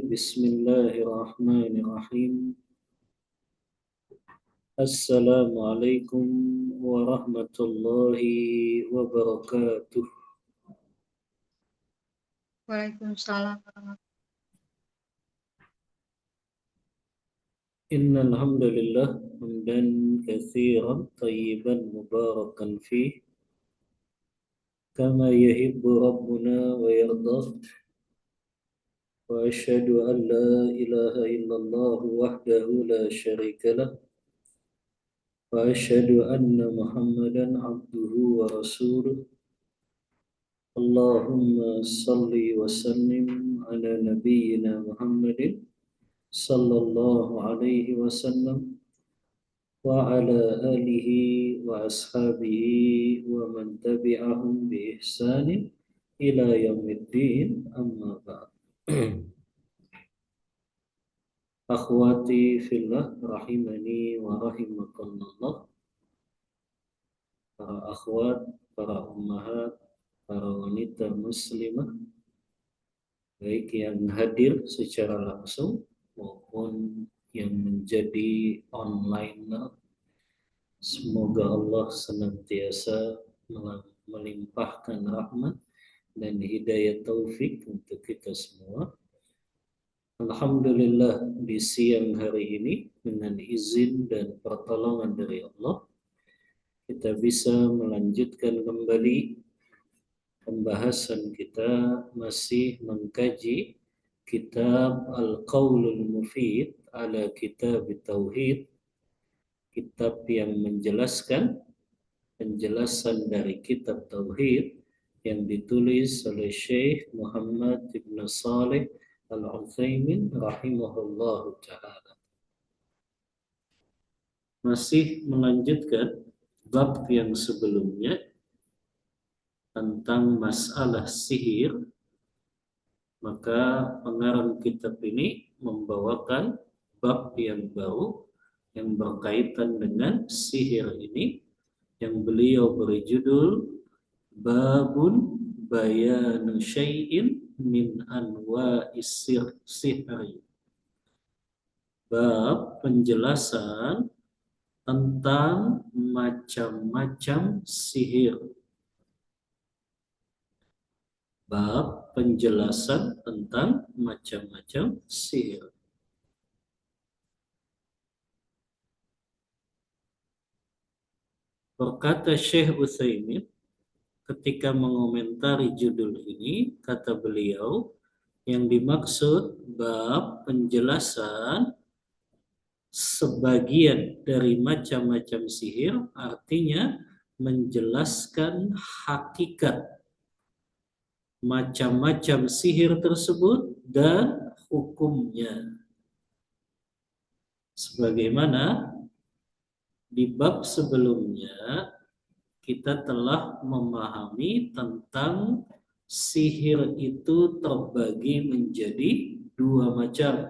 Bismillahirrahmanirrahim. Assalamualaikum warahmatullahi wabarakatuh. Waalaikumsalam warahmatullahi Innal hamdalillah hamdan katsiran tayyiban mubarakan fih kama yuhibbu rabbuna wa yarda. Wa asyhadu an la ilaha illallah wahdahu la syarika lah. Wa asyhadu anna Muhammadan abduhu wa rasuluh. Allahumma salli wa sallim ala nabiyyina Muhammadin sallallahu alaihi wasallam wa ala alihi wa ashabihi wa man tabi'ahum bi ihsanin ila yaumiddin, amma ba'd. Akhwati fillah rahimani wa rahimakumullah. Para akhwat, para ummahat, para wanita muslimah, baik yang hadir secara langsung maupun yang menjadi online. Semoga Allah senantiasa melimpahkan rahmat dan hidayah taufik untuk kita semua. Alhamdulillah, di siang hari ini dengan izin dan pertolongan dari Allah, kita bisa melanjutkan kembali pembahasan kita masih mengkaji kitab Al-Qaulul Mufid ala Kitab Tauhid, kitab yang menjelaskan penjelasan dari kitab Tauhid yang ditulis oleh Syekh Muhammad Ibn Saleh Al-Utsaimin rahimahullahu ta'ala. Masih melanjutkan bab yang sebelumnya tentang masalah sihir, maka pengarang kitab ini membawakan bab yang baru yang berkaitan dengan sihir ini, yang beliau beri judul Babun Bayanu Syai'in min Anwa'is Sihri. Bab penjelasan tentang macam-macam sihir. Bab penjelasan tentang macam-macam sihir. Berkata Syekh Utsaimin ketika mengomentari judul ini, kata beliau, yang dimaksud bab penjelasan sebagian dari macam-macam sihir artinya menjelaskan hakikat macam-macam sihir tersebut dan hukumnya. Sebagaimana di bab sebelumnya kita telah memahami tentang sihir itu terbagi menjadi dua macam.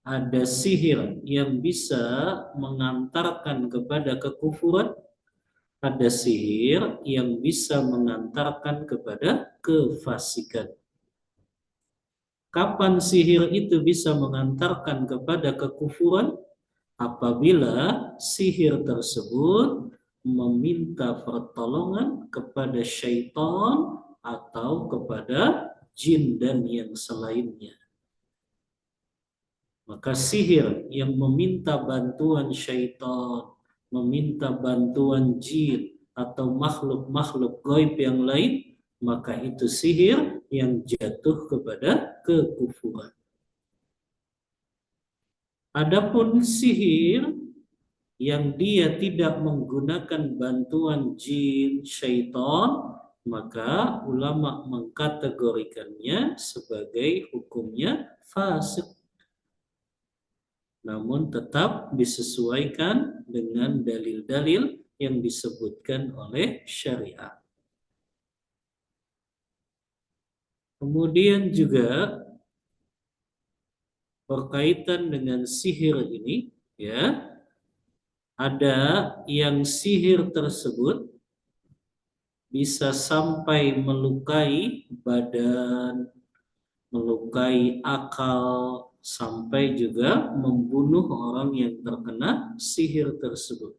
Ada sihir yang bisa mengantarkan kepada kekufuran, ada sihir yang bisa mengantarkan kepada kefasikan. Kapan sihir itu bisa mengantarkan kepada kekufuran? Apabila sihir tersebut meminta pertolongan kepada syaitan atau kepada jin dan yang selainnya. Maka sihir yang meminta bantuan syaitan, meminta bantuan jin atau makhluk-makhluk gaib yang lain, maka itu sihir yang jatuh kepada kekufuran. Adapun sihir yang dia tidak menggunakan bantuan jin, syaitan, maka ulama mengkategorikannya sebagai hukumnya fasik. Namun tetap disesuaikan dengan dalil-dalil yang disebutkan oleh syariat. Kemudian juga berkaitan dengan sihir ini, ya, ada yang sihir tersebut bisa sampai melukai badan, melukai akal, sampai juga membunuh orang yang terkena sihir tersebut.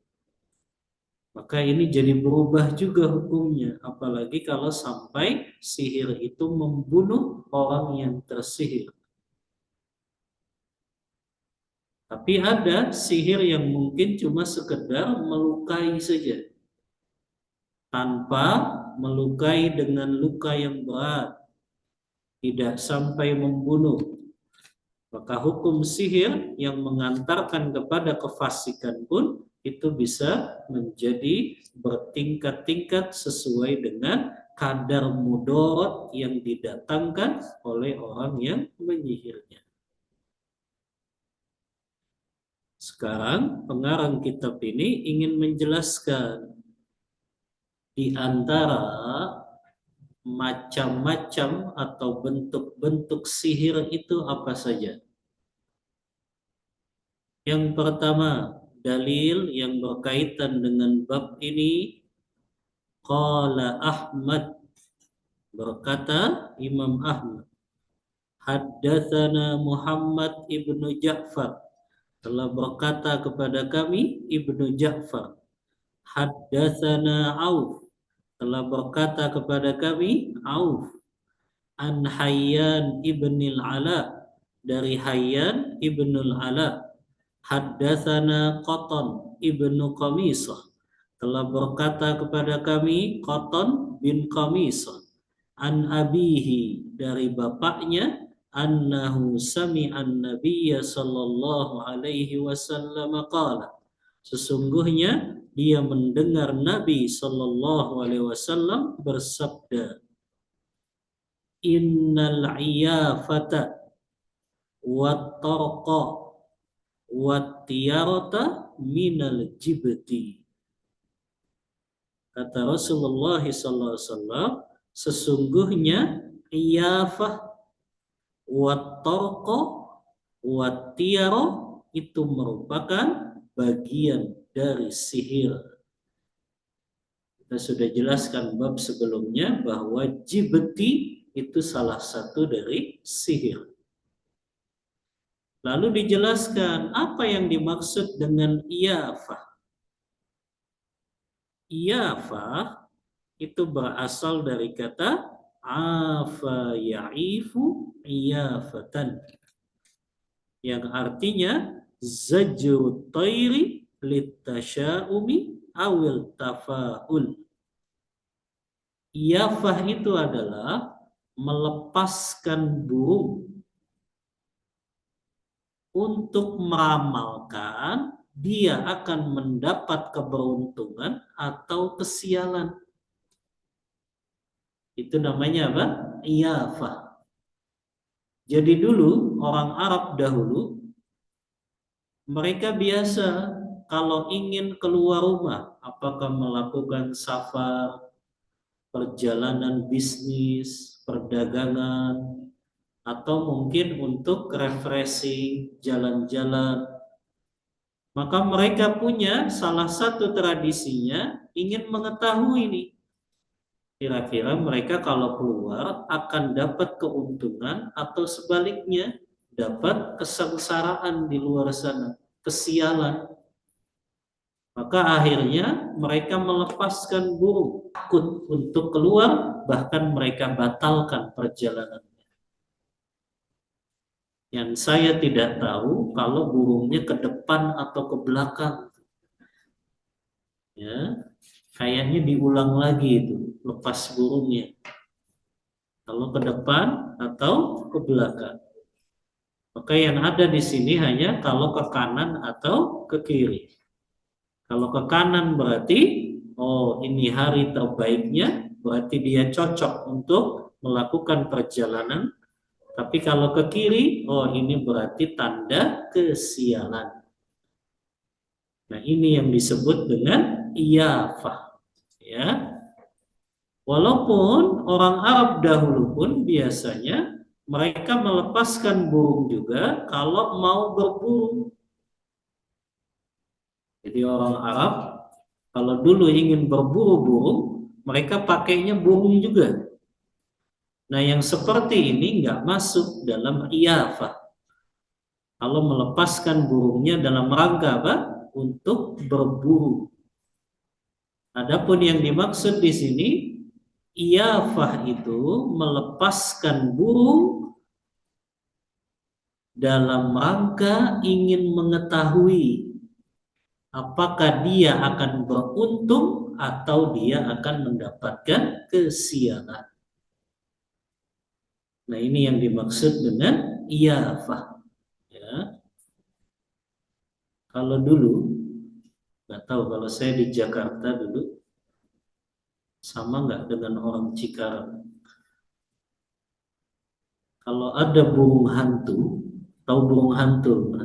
Maka ini jadi berubah juga hukumnya, apalagi kalau sampai sihir itu membunuh orang yang tersihir. Tapi ada sihir yang mungkin cuma sekedar melukai saja, tanpa melukai dengan luka yang berat, tidak sampai membunuh. Maka hukum sihir yang mengantarkan kepada kefasikan pun itu bisa menjadi bertingkat-tingkat sesuai dengan kadar mudarat yang didatangkan oleh orang yang menyihirnya. Sekarang pengarang kitab ini ingin menjelaskan di antara macam-macam atau bentuk-bentuk sihir itu apa saja. Yang pertama, dalil yang berkaitan dengan bab ini, qala Ahmad, berkata Imam Ahmad, haddatsana Muhammad ibnu Ja'far, telah berkata kepada kami Ibnu Ja'far. Haddatsana Auf, telah berkata kepada kami Auf. An Hayyan ibnil Ala, dari Hayyan ibnul Ala. Haddatsana Qatan ibnu Qamisah, telah berkata kepada kami Qatan bin Qamisah. An abihi, dari bapaknya, annahu sami'an nabiyya sallallahu alaihi wasallam qala, sesungguhnya dia mendengar Nabi sallallahu alaihi wasallam bersabda, innal iyafata wat tarqa wat tiyarata minal jibti. Kata Rasulullah sallallahu alaihi wasallam, sesungguhnya iyafah wat tarqa wat tiyara itu merupakan bagian dari sihir. Kita sudah jelaskan bab sebelumnya bahwa jibti itu salah satu dari sihir. Lalu dijelaskan apa yang dimaksud dengan iyafah. Iyafah itu berasal dari kata afa ya'ifu iyafatan, yang artinya zajru tayri litasyaumi awil tafaul. Iyafah itu adalah melepaskan burung untuk meramalkan dia akan mendapat keberuntungan atau kesialan. Itu namanya apa? Iyafah. Jadi dulu orang Arab dahulu, mereka biasa kalau ingin keluar rumah, apakah melakukan safar, perjalanan bisnis, perdagangan, atau mungkin untuk refreshing, jalan-jalan, maka mereka punya salah satu tradisinya ingin mengetahui nih, kira-kira mereka kalau keluar akan dapat keuntungan atau sebaliknya dapat kesengsaraan di luar sana, kesialan. Maka akhirnya mereka melepaskan burung, takut untuk keluar, bahkan mereka batalkan perjalanan. Yang saya tidak tahu kalau burungnya ke depan atau ke belakang. Ya, kayaknya diulang lagi itu, lepas burungnya. Kalau ke depan atau ke belakang. Maka yang ada di sini hanya kalau ke kanan atau ke kiri. Kalau ke kanan berarti, oh ini hari terbaiknya, berarti dia cocok untuk melakukan perjalanan. Tapi kalau ke kiri, oh ini berarti tanda kesialan. Nah ini yang disebut dengan iyafah. Ya. Walaupun orang Arab dahulu pun biasanya mereka melepaskan burung juga kalau mau berburu. Jadi orang Arab kalau dulu ingin berburu burung, mereka pakainya burung juga. Nah, yang seperti ini nggak masuk dalam iyafah. Kalau melepaskan burungnya dalam rangka apa? Untuk berburu. Adapun yang dimaksud di sini, iyafah itu melepaskan burung dalam rangka ingin mengetahui apakah dia akan beruntung atau dia akan mendapatkan kesialan. Nah, ini yang dimaksud dengan iyafah. Ya. Kalau dulu, nggak tahu kalau saya di Jakarta dulu, sama nggak dengan orang Cikarang. Kalau ada burung hantu, tahu burung hantu?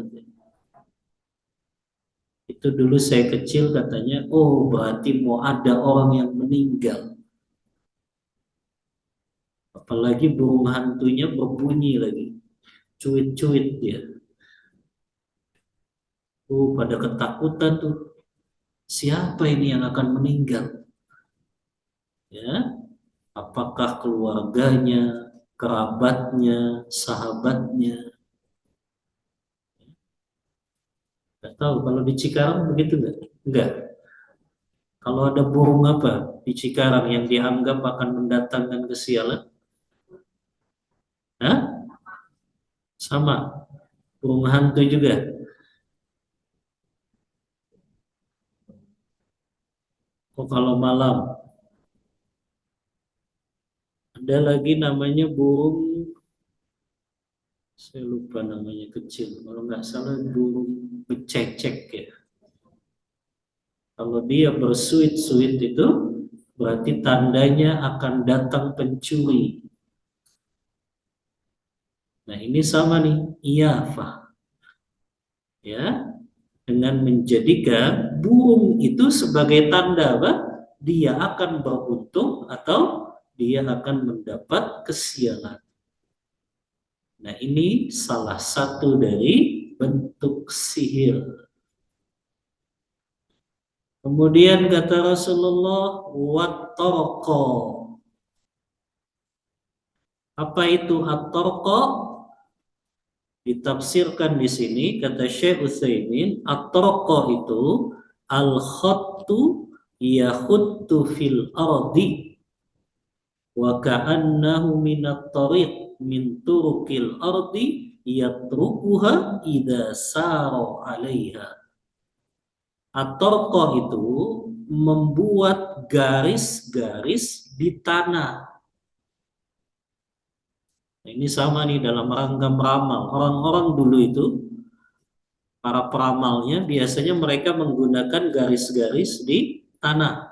Itu dulu saya kecil katanya, oh berarti mau ada orang yang meninggal. Apalagi burung hantunya berbunyi lagi, cuit-cuit dia. Pada ketakutan tuh. Siapa ini yang akan meninggal? Ya, apakah keluarganya, kerabatnya, sahabatnya? Nggak tahu. Kalau di Cikarang begitu nggak? Enggak. Kalau ada burung apa di Cikarang yang dianggap akan mendatangkan kesialan? Hah? Sama. Burung hantu juga. Oh, kalau malam. Ada lagi namanya burung, saya lupa namanya kecil. Kalau nggak salah burung bececek ya. Kalau dia bersuit-suit itu berarti tandanya akan datang pencuri. Nah, ini sama nih, iyafah. Ya, dengan menjadikan burung itu sebagai tanda apa? Dia akan beruntung atau dia akan mendapat kesialan. Nah, ini salah satu dari bentuk sihir. Kemudian kata Rasulullah, wat-torqo. Apa itu at-torqo? Ditafsirkan di sini kata Syekh Utsaimin, at-torqo itu al-khattu yakhuttu fil ardi wa ka'annahu minat tariq min turukil ardi yatrukuha idza sara 'alaiha. At-torqo itu membuat garis-garis di tanah. Nah, ini sama nih dalam rangka meramal. Orang-orang dulu itu, para peramalnya, biasanya mereka menggunakan garis-garis di tanah.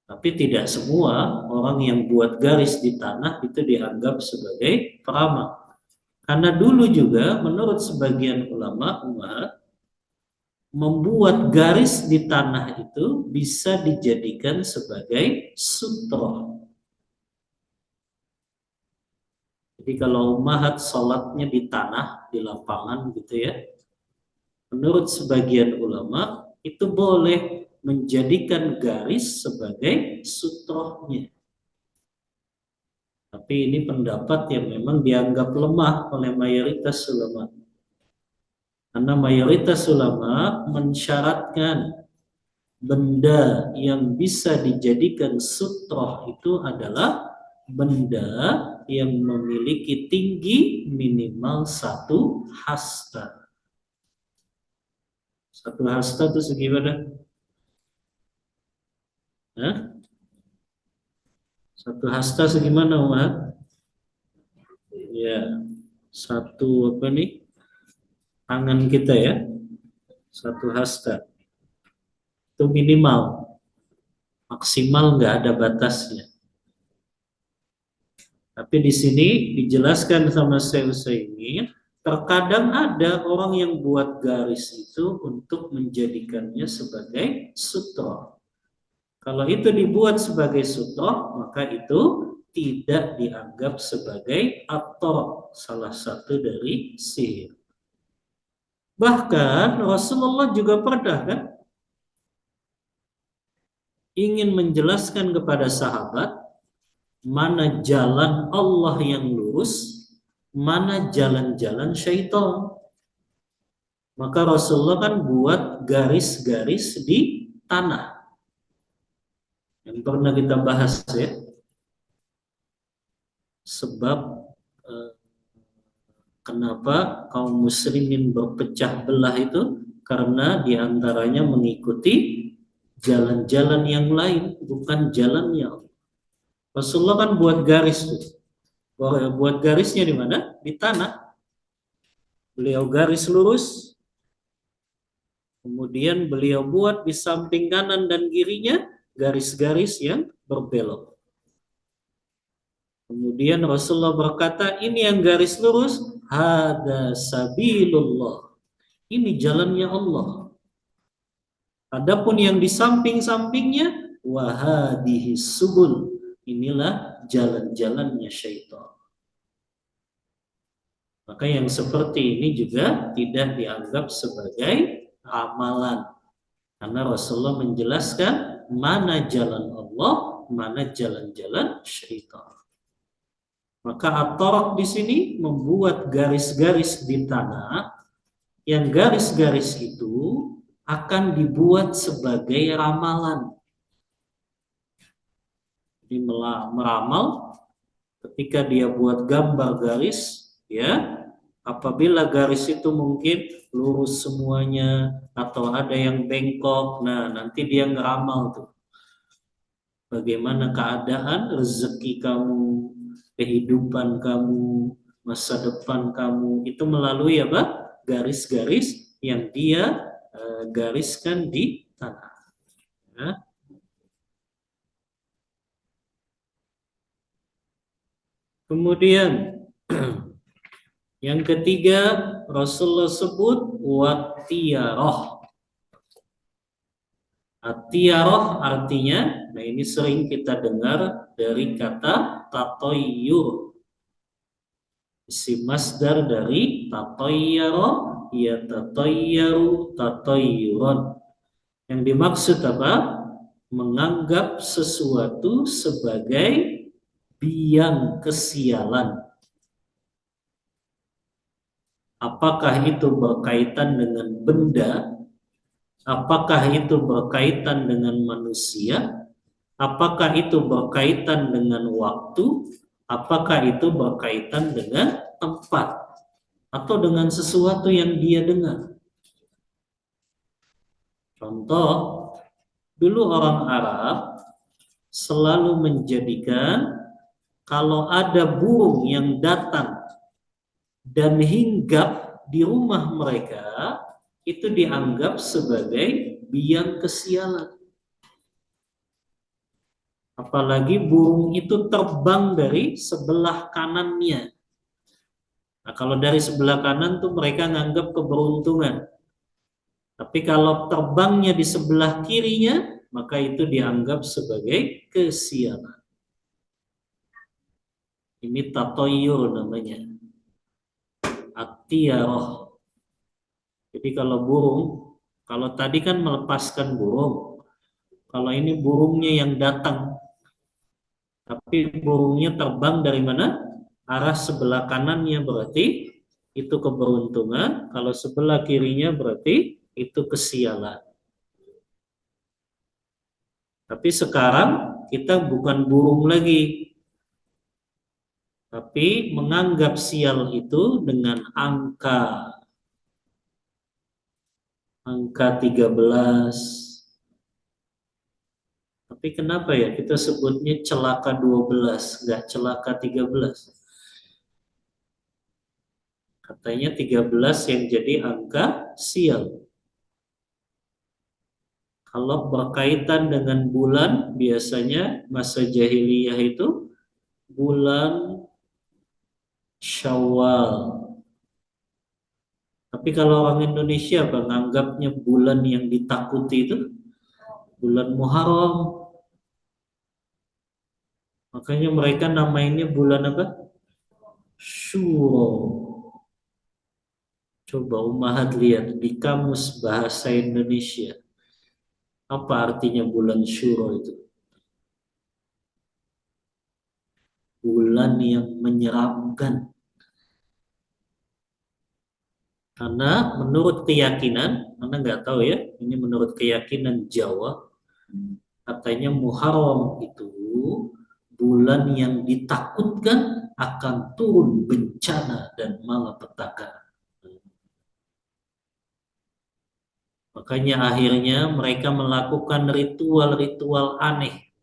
Tapi tidak semua orang yang buat garis di tanah itu dianggap sebagai peramal. Karena dulu juga menurut sebagian ulama umat, membuat garis di tanah itu bisa dijadikan sebagai sutra. Jadi kalau umat sholatnya di tanah, di lapangan gitu ya, menurut sebagian ulama itu boleh menjadikan garis sebagai sutrohnya. Tapi ini pendapat yang memang dianggap lemah oleh mayoritas ulama. Karena mayoritas ulama mensyaratkan benda yang bisa dijadikan sutroh itu adalah benda yang memiliki tinggi minimal 1 hasta. 1 hasta itu segimana? Hah? 1 hasta segimana, Umat? Ya, satu apa nih? Tangan kita ya, 1 hasta. Itu minimal, maksimal nggak ada batasnya. Tapi di sini dijelaskan sama Syekh Utsaimin, terkadang ada orang yang buat garis itu untuk menjadikannya sebagai sutra. Kalau itu dibuat sebagai sutra, maka itu tidak dianggap sebagai ator, salah satu dari sihir. Bahkan Rasulullah juga pernah kan ingin menjelaskan kepada sahabat mana jalan Allah yang lurus, mana jalan-jalan syaitan. Maka Rasulullah kan buat garis-garis di tanah. Yang pernah kita bahas ya. Sebab kenapa kaum muslimin berpecah belah itu? Karena diantaranya mengikuti jalan-jalan yang lain, bukan jalannya Allah. Rasulullah kan buat garis tuh. Buat garisnya di mana? Di tanah. Beliau garis lurus, kemudian beliau buat di samping kanan dan kirinya garis-garis yang berbelok. Kemudian Rasulullah berkata, ini yang garis lurus, hada sabilullah. Ini jalannya Allah. Adapun yang di samping-sampingnya, wahadihi subul. Inilah jalan-jalannya syaitan. Maka yang seperti ini juga tidak dianggap sebagai amalan. Karena Rasulullah menjelaskan mana jalan Allah, mana jalan-jalan syaitan. Maka at-taraq di sini membuat garis-garis di tanah, yang garis-garis itu akan dibuat sebagai ramalan. Jadi meramal ketika dia buat gambar garis, ya, apabila garis itu mungkin lurus semuanya atau ada yang bengkok, nah nanti dia ngeramal tuh bagaimana keadaan rezeki kamu, kehidupan kamu, masa depan kamu, itu melalui apa? Garis-garis yang dia gariskan di tanah. Ya. Kemudian yang ketiga Rasulullah sebut wattiyarah. At-tiyarah artinya, nah ini sering kita dengar dari kata tatoyur. Isi masdar dari tatoyyara, ya tatayyaru tatoyyuran. Yang dimaksud apa? Menganggap sesuatu sebagai biang kesialan. Apakah itu berkaitan dengan benda? Apakah itu berkaitan dengan manusia? Apakah itu berkaitan dengan waktu? Apakah itu berkaitan dengan tempat? Atau dengan sesuatu yang dia dengar? Contoh, dulu orang Arab selalu menjadikan kalau ada burung yang datang dan hinggap di rumah mereka, itu dianggap sebagai biang kesialan. Apalagi burung itu terbang dari sebelah kanannya. Nah, kalau dari sebelah kanan tuh mereka nganggap keberuntungan. Tapi kalau terbangnya di sebelah kirinya, maka itu dianggap sebagai kesialan. Ini tatoyur namanya. At-tiyarah. Jadi kalau burung, kalau tadi kan melepaskan burung. Kalau ini burungnya yang datang. Tapi burungnya terbang dari mana? Arah sebelah kanannya berarti itu keberuntungan. Kalau sebelah kirinya berarti itu kesialan. Tapi sekarang kita bukan burung lagi. Tapi menganggap sial itu dengan angka 13. Tapi kenapa ya kita sebutnya celaka 12, nggak celaka 13? Katanya 13 yang jadi angka sial. Kalau berkaitan dengan bulan, biasanya masa jahiliyah itu bulan Syawal. Tapi kalau orang Indonesia menganggapnya bulan yang ditakuti itu bulan Muharram. Makanya mereka namainnya bulan apa? Syuro. Coba Umahat lihat di kamus bahasa Indonesia. Apa artinya bulan Syuro itu? Bulan yang menyeramkan. Karena menurut keyakinan, Anda nggak tahu ya, ini menurut keyakinan Jawa, katanya Muharram itu bulan yang ditakutkan akan turun bencana dan malapetaka. Makanya akhirnya mereka melakukan ritual-ritual aneh.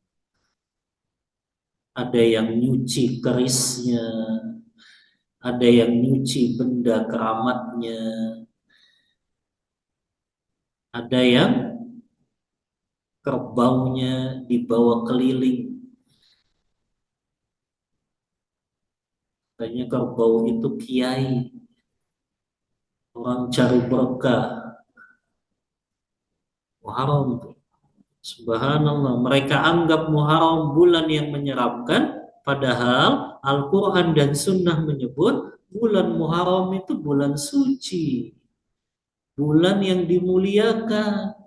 Ada yang nyuci kerisnya, ada yang nyuci benda keramatnya, ada yang kerbaunya dibawa keliling. Katanya kerbau itu kiai, orang cari berkah. Muharram tuh. Subhanallah, mereka anggap Muharram bulan yang menyeramkan, padahal Al-Quran dan Sunnah menyebut bulan Muharram itu bulan suci, bulan yang dimuliakan,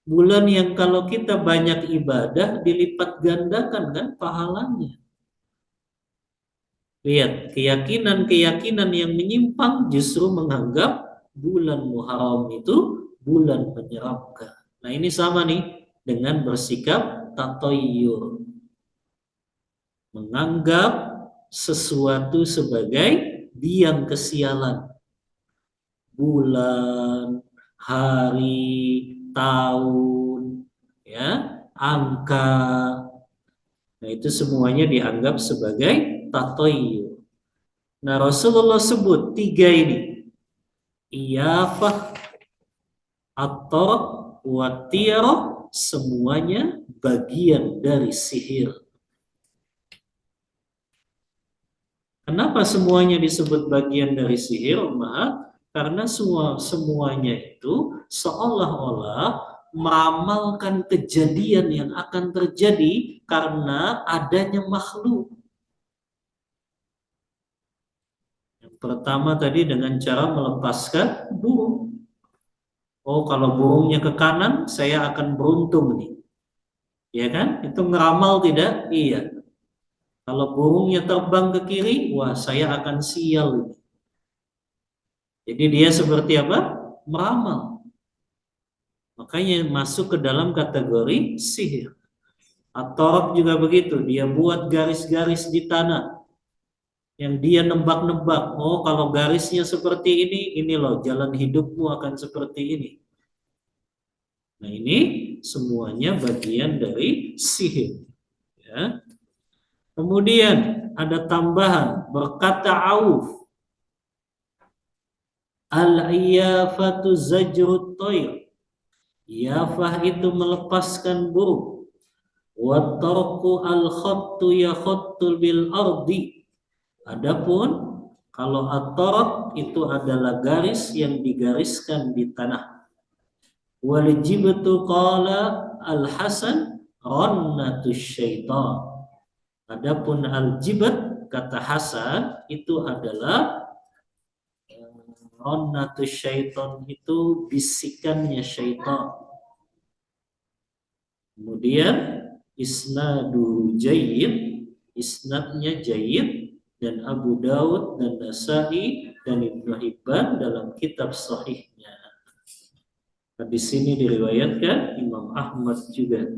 bulan yang kalau kita banyak ibadah dilipat gandakan kan pahalanya. Lihat, keyakinan-keyakinan yang menyimpang justru menganggap bulan Muharram itu bulan menyeramkan. Nah, ini sama nih dengan bersikap tatoyur, menganggap sesuatu sebagai biang kesialan. Bulan, hari, tahun, ya, angka. Nah, itu semuanya dianggap sebagai tatoyur. Nah, Rasulullah sebut tiga ini. Iyafah, atau watiroh, semuanya bagian dari sihir. Kenapa semuanya disebut bagian dari sihir, Umar? Karena semuanya itu seolah-olah meramalkan kejadian yang akan terjadi karena adanya makhluk. Yang pertama tadi dengan cara melepaskan burung. Oh, kalau burungnya ke kanan, saya akan beruntung nih. Ya kan? Itu ngeramal tidak? Iya. Kalau burungnya terbang ke kiri, wah saya akan sial nih. Jadi dia seperti apa? Meramal. Makanya masuk ke dalam kategori sihir. At-Tarab juga begitu, dia buat garis-garis di tanah yang dia nebak-nebak. Oh, kalau garisnya seperti ini loh jalan hidupmu akan seperti ini. Nah, ini semuanya bagian dari sihir. Ya. Kemudian ada tambahan berkata Auf, al-iyafatu zajrut toir. Iyafah itu melepaskan burung. Wa tarku al-khattu yakhattu bil ardi. Adapun kalau at-tarq itu adalah garis yang digariskan di tanah. Wal jibtu qala al-Hasan rannatus syaitan. Adapun al-jibat kata Hasan itu adalah rannatus syaitan, itu bisikannya syaitan. Kemudian isnadu jayyid, isnadnya jayyid, dan Abu Daud dan Nasa'i dan Ibnu Hibban dalam kitab sahihnya. Hadis ini diriwayatkan Imam Ahmad juga.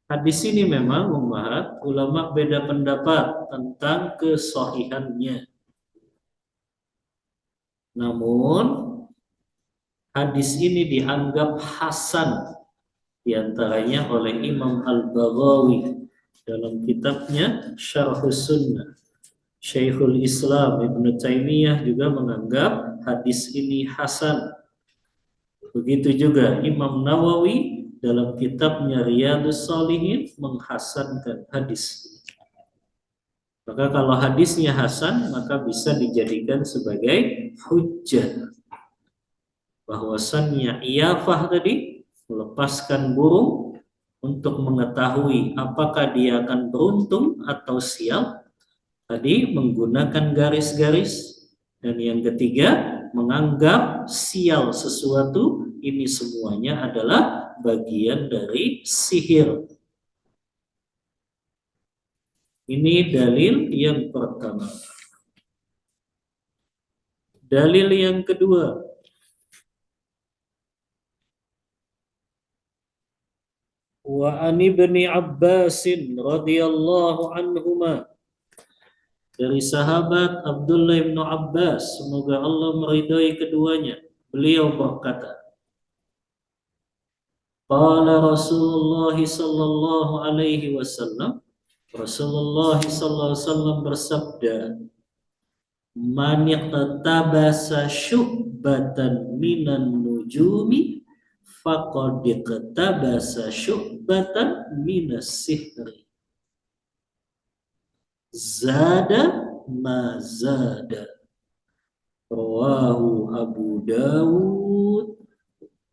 Hadis ini memang membahas ulama beda pendapat tentang kesahihannya. Namun hadis ini dianggap hasan diantaranya oleh Imam Al-Baghawi dalam kitabnya Syarhus Sunnah. Syekhul Islam Ibnu Taimiyah juga menganggap hadis ini hasan. Begitu juga Imam Nawawi dalam kitabnya Riyadhus Shalihin menghasankan hadis ini. Maka kalau hadisnya hasan, maka bisa dijadikan sebagai hujjah bahwasannya iyafah tadi, melepaskan burung untuk mengetahui apakah dia akan beruntung atau sial, tadi menggunakan garis-garis. Dan yang ketiga, menganggap sial sesuatu, ini semuanya adalah bagian dari sihir. Ini dalil yang pertama. Dalil yang kedua, wa an ibni Abbasin radhiyallahu anhuma, dari sahabat Abdullah bin Abbas, semoga Allah meridhai keduanya, beliau berkata, qala Rasulullah sallallahu alaihi wasallam, Rasulullah sallallahu alaihi wasallam bersabda, man iqtabasa syu'batan minan nujumi faqad iqtabasa syu'batan minas sihri. Zada ma zada. Rawahu Abu Dawud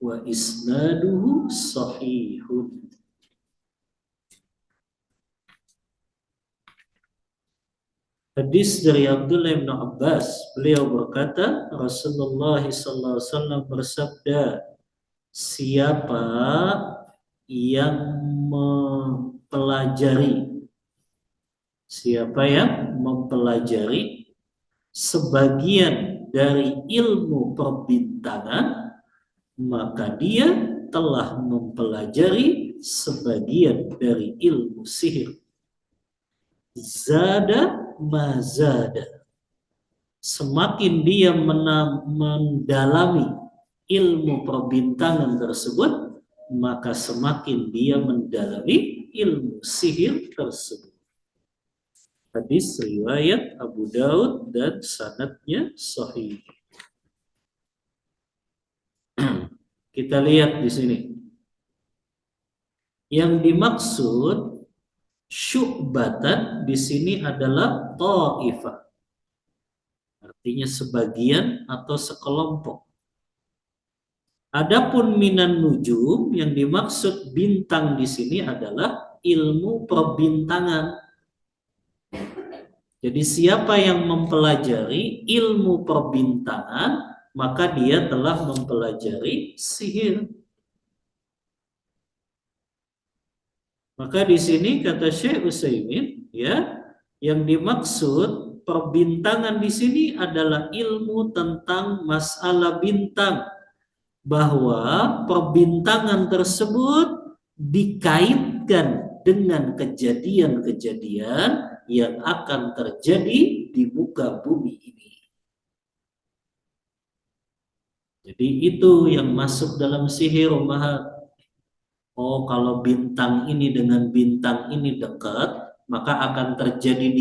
wa isnaduhu sahihun. Hadis dari Abdullah bin Abbas, beliau berkata, Rasulullah SAW bersabda, siapa yang mempelajari sebagian dari ilmu perbintangan, maka dia telah mempelajari sebagian dari ilmu sihir. Zada mazada. Semakin dia mendalami ilmu perbintangan tersebut, maka semakin dia mendalami ilmu sihir tersebut. Hadis riwayat Abu Daud dan sanadnya sahih. Kita lihat di sini. Yang dimaksud syu'batan di sini adalah ta'ifah. Artinya sebagian atau sekelompok. Adapun minan nujum, yang dimaksud bintang di sini adalah ilmu perbintangan. Jadi siapa yang mempelajari ilmu perbintangan, maka dia telah mempelajari sihir. Maka di sini kata Syekh Utsaimin, ya, yang dimaksud perbintangan di sini adalah ilmu tentang masalah bintang, bahwa perbintangan tersebut dikaitkan dengan kejadian-kejadian yang akan terjadi di muka bumi ini. Jadi itu yang masuk dalam sihir ummahat. Oh, kalau bintang ini dengan bintang ini dekat, maka akan terjadi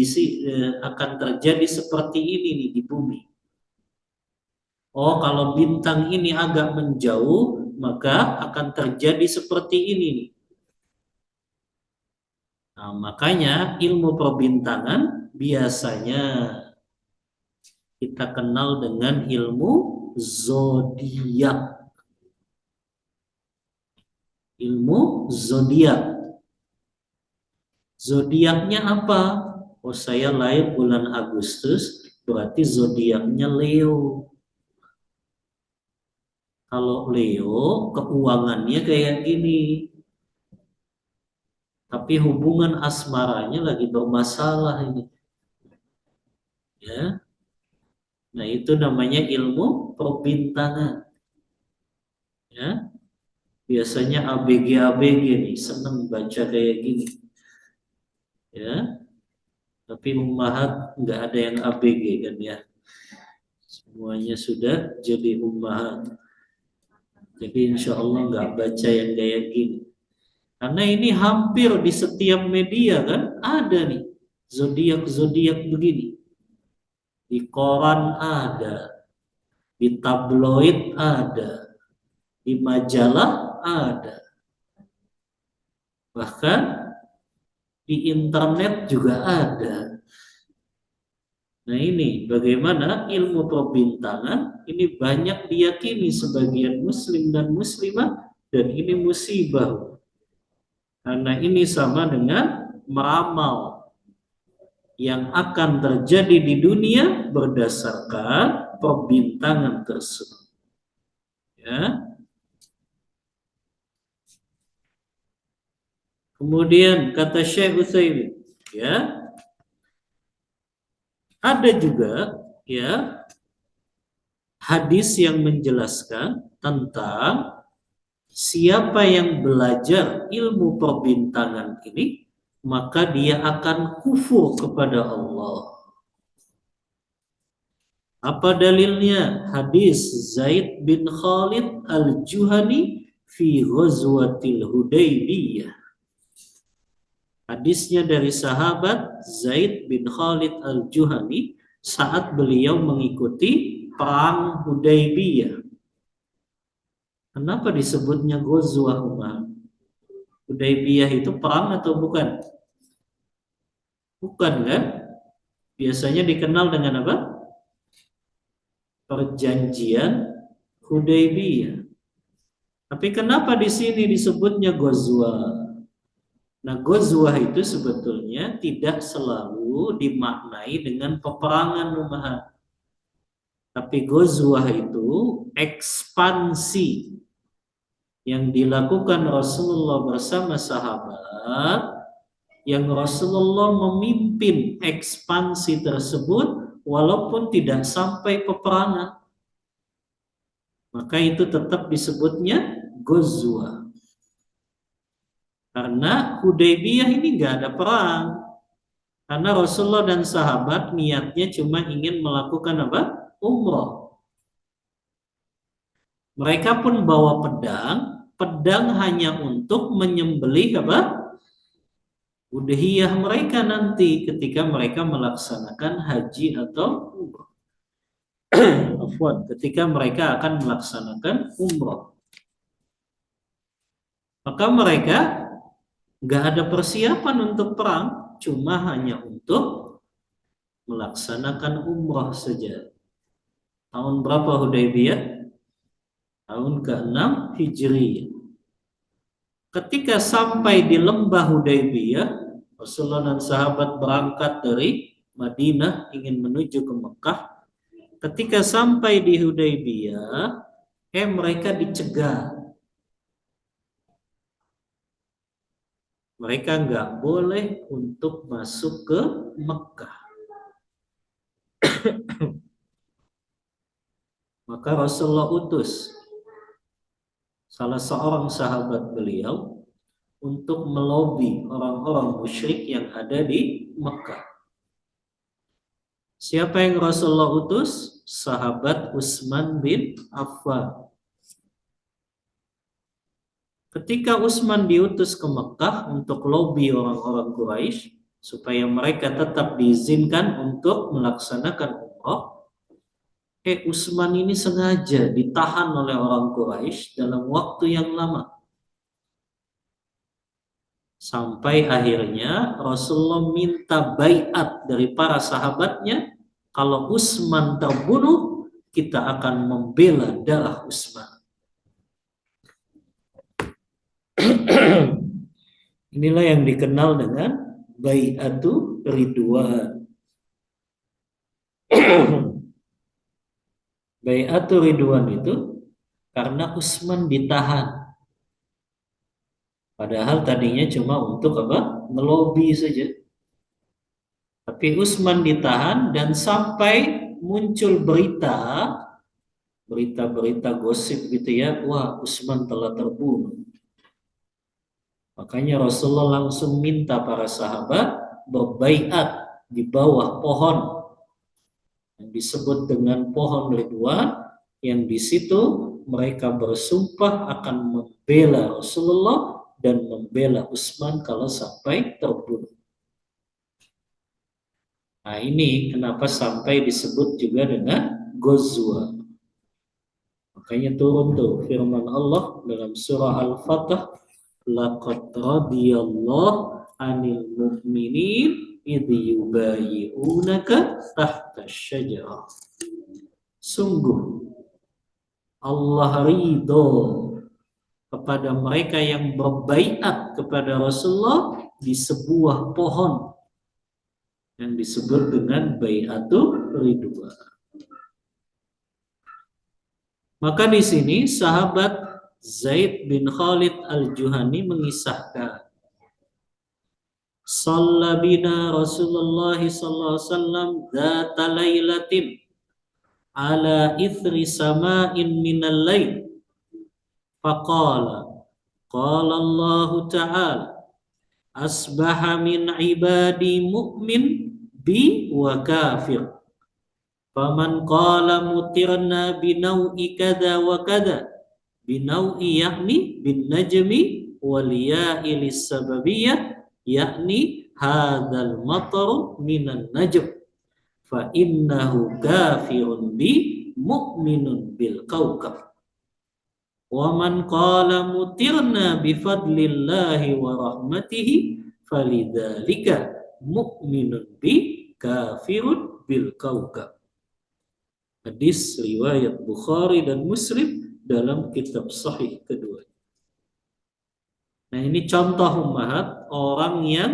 seperti ini nih di bumi. Oh, kalau bintang ini agak menjauh, maka akan terjadi seperti ini nih. Nah, makanya ilmu perbintangan biasanya kita kenal dengan ilmu zodiak. Ilmu zodiak. Zodiaknya apa? Oh, saya lahir bulan Agustus, berarti zodiaknya Leo. Kalau Leo, keuangannya kayak gini. Tapi hubungan asmaranya lagi bermasalah ini. Ya. Nah, itu namanya ilmu perbintangan. Ya. Biasanya ABG nih, seneng baca kayak gini. Ya. Tapi ummahat nggak ada yang ABG kan ya. Semuanya sudah jadi ummahat. Jadi insya Allah nggak baca yang kayak gini. Karena ini hampir di setiap media kan ada nih zodiak begini. Di koran ada, di tabloid ada, di majalah ada, bahkan di internet juga ada. Nah, ini bagaimana ilmu perbintangan ini banyak diyakini sebagian muslim dan muslimah, dan ini musibah. Karena ini sama dengan meramal yang akan terjadi di dunia berdasarkan perbintangan tersebut. Ya. Kemudian kata Syekh Utsaimin, ya, ada juga ya hadis yang menjelaskan tentang siapa yang belajar ilmu perbintangan ini, maka dia akan kufur kepada Allah. Apa dalilnya? Hadis Zaid bin Khalid al-Juhani fi Ghazwatil Hudaybiyah. Hadisnya dari sahabat Zaid bin Khalid al-Juhani saat beliau mengikuti perang Hudaybiyah. Kenapa disebutnya Ghazwah, Umar? Hudaybiyah itu perang atau bukan? Bukan kan? Biasanya dikenal dengan apa? Perjanjian Hudaybiyah. Tapi kenapa di sini disebutnya Ghazwah? Nah, Ghazwah itu sebetulnya tidak selalu dimaknai dengan peperangan, Umar. Tapi Ghazwah itu ekspansi yang dilakukan Rasulullah bersama sahabat, yang Rasulullah memimpin ekspansi tersebut walaupun tidak sampai peperangan. Maka itu tetap disebutnya Ghazwah. Karena Hudaybiyah ini nggak ada perang. Karena Rasulullah dan sahabat niatnya cuma ingin melakukan apa? Umrah. Mereka pun bawa pedang. Pedang hanya untuk menyembelih apa? Udhiyah mereka nanti ketika mereka melaksanakan haji atau umrah. Afwan, ketika mereka akan melaksanakan umrah. Maka mereka nggak ada persiapan untuk perang, cuma hanya untuk melaksanakan umrah saja. Tahun berapa Hudaybiyah? Tahun ke-6 Hijriyah. Ketika sampai di lembah Hudaybiyah, Rasulullah dan sahabat berangkat dari Madinah ingin menuju ke Mekah. Ketika sampai di Hudaybiyah, mereka dicegah. Mereka nggak boleh untuk masuk ke Mekah. Maka Rasulullah utus salah seorang sahabat beliau untuk melobi orang-orang musyrik yang ada di Mekah. Siapa yang Rasulullah utus? Sahabat Utsman bin Affan. Ketika Utsman diutus ke Mekah untuk lobi orang-orang Quraisy supaya mereka tetap diizinkan untuk melaksanakan umrah, Utsman ini sengaja ditahan oleh orang Quraisy dalam waktu yang lama. Sampai akhirnya Rasulullah minta baiat dari para sahabatnya, kalau Utsman terbunuh, kita akan membela darah Utsman. Inilah yang dikenal dengan baiatu ridwan. Baiatu ridwan itu karena Utsman ditahan. Padahal tadinya cuma untuk apa? Melobi saja. Tapi Utsman ditahan dan sampai muncul berita-berita gosip gitu ya, wah Utsman telah terbunuh. Makanya Rasulullah langsung minta para sahabat berbaiat di bawah pohon yang disebut dengan pohon Ridwan, yang di situ mereka bersumpah akan membela Rasulullah dan membela Utsman kalau sampai terbunuh. Nah, ini kenapa sampai disebut juga dengan Ghazwah. Makanya turun tuh firman Allah dalam surah Al-Fatah, laqad radiyallahu 'anil mu'minin idh yubayyi'unaka tahta syajarah. Sungguh Allah ridho kepada mereka yang berbaiat kepada Rasulullah di sebuah pohon yang disebut dengan baiatul ridwan. Maka di sini sahabat Zaid bin Khalid al-Juhani mengisahkan Shalla bina Rasulullah sallallahu alaihi wasallam dzata lailatin ala ithri sama'in minal lail faqala qala Allah ta'ala asbaha min ibadi mu'min bi wa kafir faman qala mutirna binau'i kada wa kada binau'i yakni bin najmi wal ya'i lis sababiyah yakni hadzal mataru minan najm fa innahu kafirun bi mu'minun bil kawkab wa man qala mutirna bi fadlillahi wa rahmatihi falidzalika mu'minun bi kafirun bil kawkab. Hadis riwayat Bukhari dan Muslim dalam kitab sahih kedua. Nah, ini contoh ummahat orang yang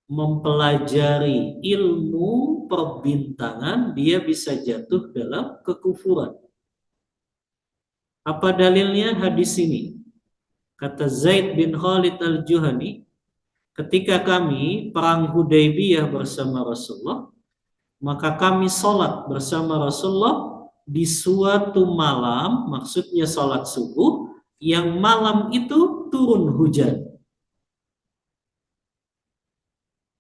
mempelajari ilmu perbintangan, dia bisa jatuh dalam kekufuran. Apa dalilnya? Hadis ini. Kata Zaid bin Khalid al-Juhani, ketika kami perang Hudaybiyah bersama Rasulullah, maka kami sholat bersama Rasulullah di suatu malam, maksudnya sholat subuh, yang malam itu turun hujan.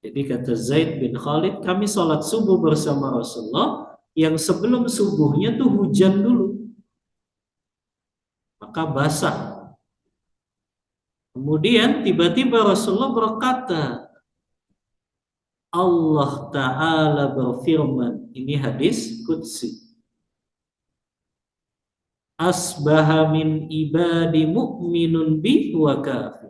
Jadi kata Zaid bin Khalid, kami sholat subuh bersama Rasulullah, yang sebelum subuhnya tuh hujan dulu. Maka basah. Kemudian tiba-tiba Rasulullah berkata, Allah Ta'ala berfirman, ini hadis qudsi, asbaha min ibadi mu'minun bi wa kafir.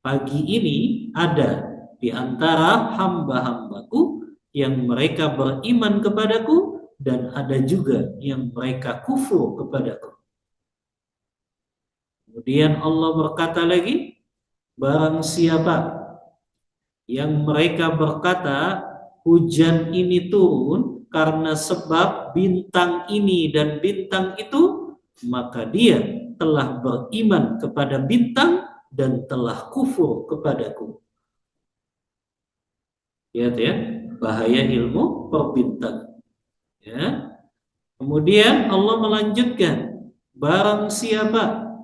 Pagi ini ada di antara hamba-hambaku yang mereka beriman kepadaku dan ada juga yang mereka kufur kepadaku. Kemudian Allah berkata lagi, barang siapa yang mereka berkata hujan ini turun karena sebab bintang ini dan bintang itu, maka dia telah beriman kepada bintang dan telah kufur kepadaku. Lihat ya, bahaya ilmu perbintangan. Ya. Kemudian Allah melanjutkan, barang siapa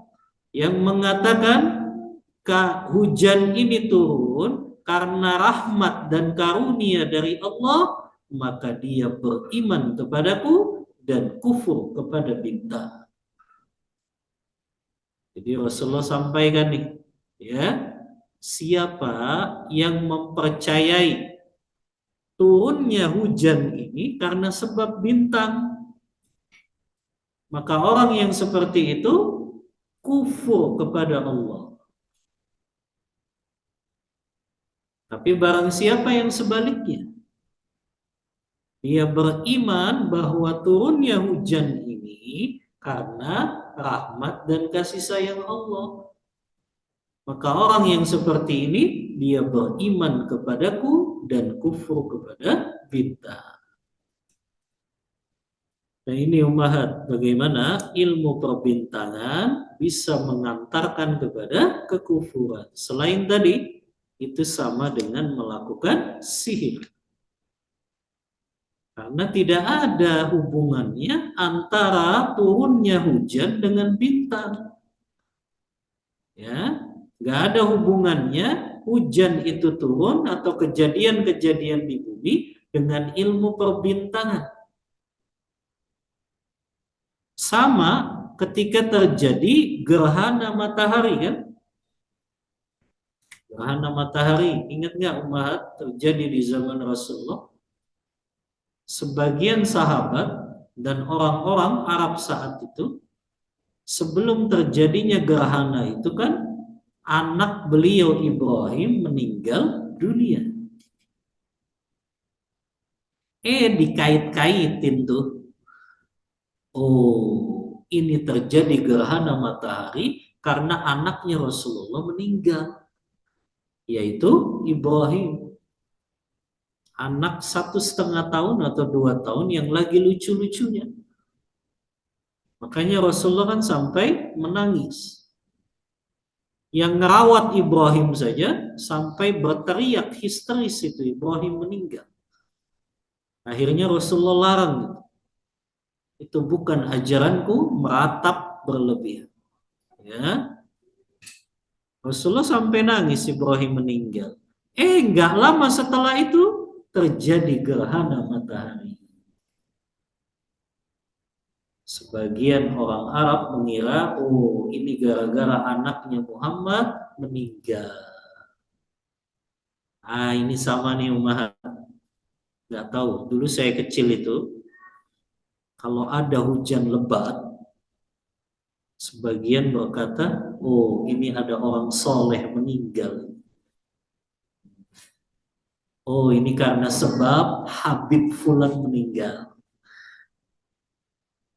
yang mengatakan hujan ini turun karena rahmat dan karunia dari Allah, maka dia beriman kepadaku dan kufur kepada bintang. Jadi Rasulullah sampaikan nih, ya, siapa yang mempercayai turunnya hujan ini karena sebab bintang, maka orang yang seperti itu kufur kepada Allah. Tapi barang siapa yang sebaliknya, dia beriman bahwa turunnya hujan ini karena rahmat dan kasih sayang Allah, maka orang yang seperti ini dia beriman kepadaku dan kufur kepada bintang. Nah, ini ummahat, bagaimana ilmu perbintangan bisa mengantarkan kepada kekufuran. Selain tadi, itu sama dengan melakukan sihir. Karena tidak ada hubungannya antara turunnya hujan dengan bintang. Ya, nggak ada hubungannya hujan itu turun atau kejadian-kejadian di bumi dengan ilmu perbintangan. Sama ketika terjadi gerhana matahari, kan? Gerhana matahari, ingat nggak ummahat, terjadi di zaman Rasulullah? Sebagian sahabat dan orang-orang Arab saat itu, sebelum terjadinya gerhana itu kan, anak beliau Ibrahim meninggal dunia. Dikait-kaitin tuh. Oh, ini terjadi gerhana matahari karena anaknya Rasulullah meninggal, yaitu Ibrahim, anak 1,5 tahun atau 2 tahun yang lagi lucu-lucunya. Makanya Rasulullah kan sampai menangis. Yang ngerawat Ibrahim saja sampai berteriak histeris itu Ibrahim meninggal. Akhirnya Rasulullah larang. Itu bukan ajaranku meratap berlebihan. Ya. Rasulullah sampai nangis Ibrahim meninggal. Enggak lama setelah itu terjadi gerhana matahari. Sebagian orang Arab mengira, oh ini gara-gara anaknya Muhammad meninggal. Ah ini sama nih Umar. Nggak tahu. Dulu saya kecil itu, kalau ada hujan lebat, sebagian berkata, oh ini ada orang soleh meninggal. Oh ini karena sebab Habib Fulan meninggal.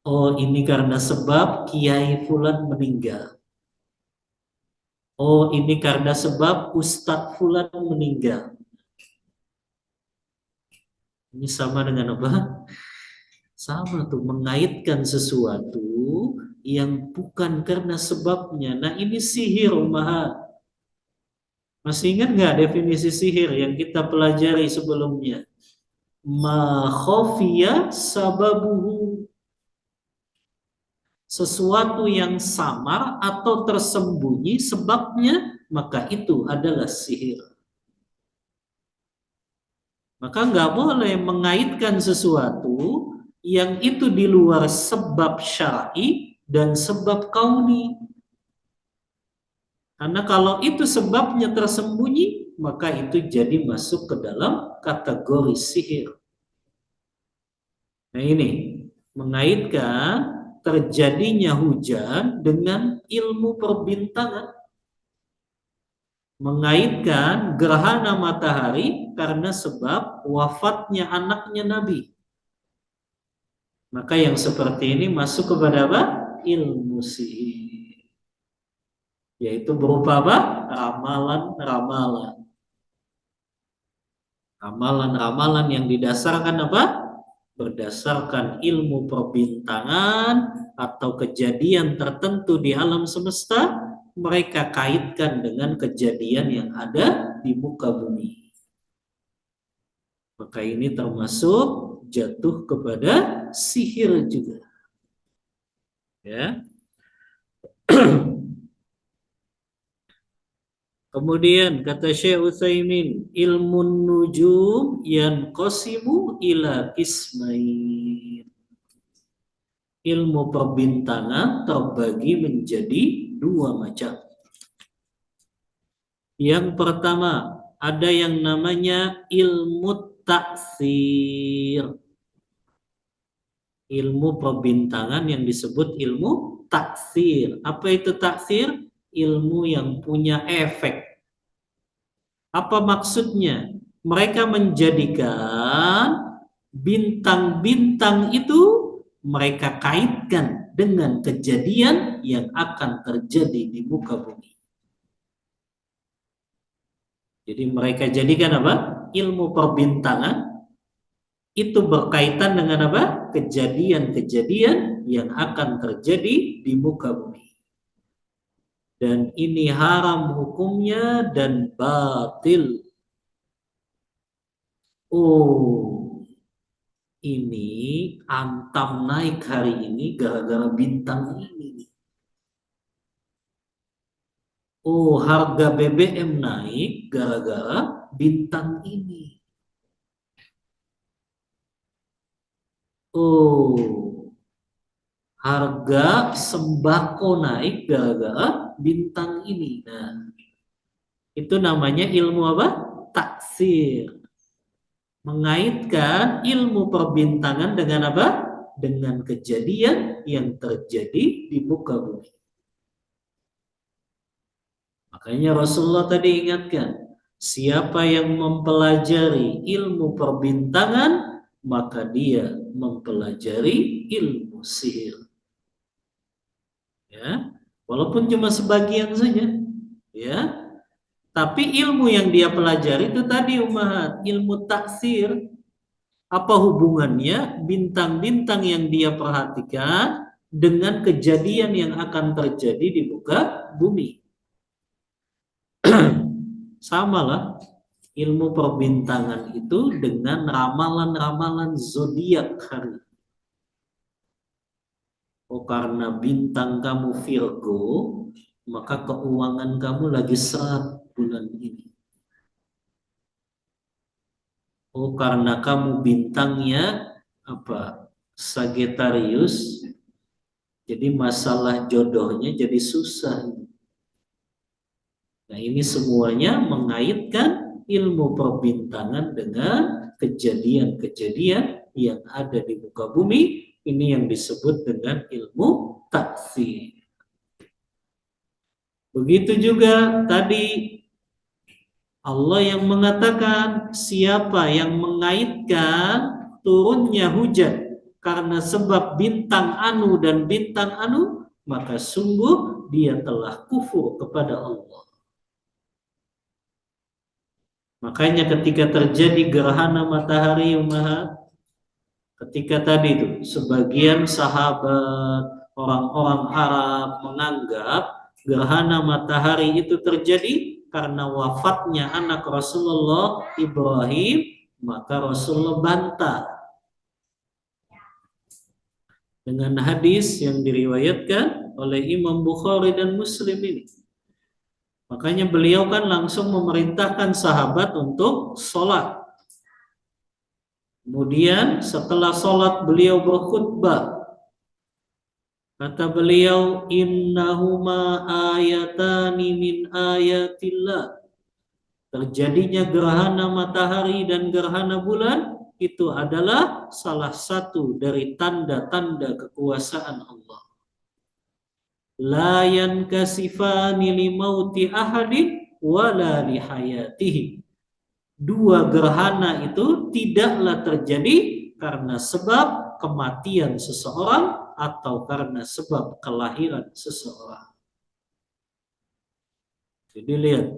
Oh ini karena sebab Kiai Fulan meninggal. Oh ini karena sebab Ustadz Fulan meninggal. Ini sama dengan apa? Sama tuh, mengaitkan sesuatu yang bukan karena sebabnya. Nah ini sihir umahat. Masih ingat nggak definisi sihir yang kita pelajari sebelumnya? Ma khafiya sababuhu. Sesuatu yang samar atau tersembunyi sebabnya, maka itu adalah sihir. Maka nggak boleh mengaitkan sesuatu yang itu di luar sebab syar'i dan sebab kauni. Karena kalau itu sebabnya tersembunyi, maka itu jadi masuk ke dalam kategori sihir. Nah ini, mengaitkan terjadinya hujan dengan ilmu perbintangan. Mengaitkan gerhana matahari karena sebab wafatnya anaknya Nabi. Maka yang seperti ini masuk kepada apa? Ilmu sihir. Yaitu berupa apa? Ramalan-ramalan. Ramalan-ramalan yang didasarkan apa? Berdasarkan ilmu perbintangan atau kejadian tertentu di alam semesta, mereka kaitkan dengan kejadian yang ada di muka bumi. Maka ini termasuk jatuh kepada sihir juga. Ya. Kemudian kata Syekh Utsaimin, ilmu nujum yanqasimu ila qismain. Ilmu perbintangan terbagi menjadi dua macam. Yang pertama, ada yang namanya ilmu taksir. Ilmu perbintangan yang disebut ilmu taksir. Apa itu taksir? Ilmu yang punya efek. Apa maksudnya? Mereka menjadikan bintang-bintang itu mereka kaitkan dengan kejadian yang akan terjadi di muka bumi. Jadi mereka jadikan apa? Ilmu perbintangan itu berkaitan dengan apa? Kejadian-kejadian yang akan terjadi di muka bumi. Dan ini haram hukumnya dan batil. Oh, ini antam naik hari ini gara-gara bintang ini. Oh, harga BBM naik gara-gara bintang ini. Oh, harga sembako naik gara-gara bintang ini. Nah, itu namanya ilmu apa? Taksir. Mengaitkan ilmu perbintangan dengan apa? Dengan kejadian yang terjadi di muka bumi. Makanya Rasulullah tadi ingatkan, siapa yang mempelajari ilmu perbintangan, maka dia mempelajari ilmu sihir. Ya, walaupun cuma sebagian saja, ya. Tapi ilmu yang dia pelajari itu tadi umat, ilmu taksir. Apa hubungannya bintang-bintang yang dia perhatikan dengan kejadian yang akan terjadi di muka bumi? Samalah ilmu perbintangan itu dengan ramalan-ramalan zodiak hari. Oh, karena bintang kamu Virgo, maka keuangan kamu lagi seret bulan ini. Oh, karena kamu bintangnya apa? Sagittarius, jadi masalah jodohnya jadi susah. Nah, ini semuanya mengaitkan ilmu perbintangan dengan kejadian-kejadian yang ada di muka bumi. Ini yang disebut dengan ilmu taksir. Begitu juga tadi Allah yang mengatakan siapa yang mengaitkan turunnya hujan karena sebab bintang anu dan bintang anu, maka sungguh dia telah kufur kepada Allah. Makanya ketika terjadi gerhana matahari umahat, ketika tadi itu sebagian sahabat orang-orang Arab menganggap gerhana matahari itu terjadi karena wafatnya anak Rasulullah Ibrahim, maka Rasulullah bantah dengan hadis yang diriwayatkan oleh Imam Bukhari dan Muslim ini. Makanya beliau kan langsung memerintahkan sahabat untuk sholat. Kemudian setelah sholat beliau berkhutbah. Kata beliau, innahuma ayatani min ayatillah. Terjadinya gerhana matahari dan gerhana bulan itu adalah salah satu dari tanda-tanda kekuasaan Allah. La yankasifani limauti ahadin wala lihayatihi. Dua gerhana itu tidaklah terjadi karena sebab kematian seseorang atau karena sebab kelahiran seseorang. Jadi lihat,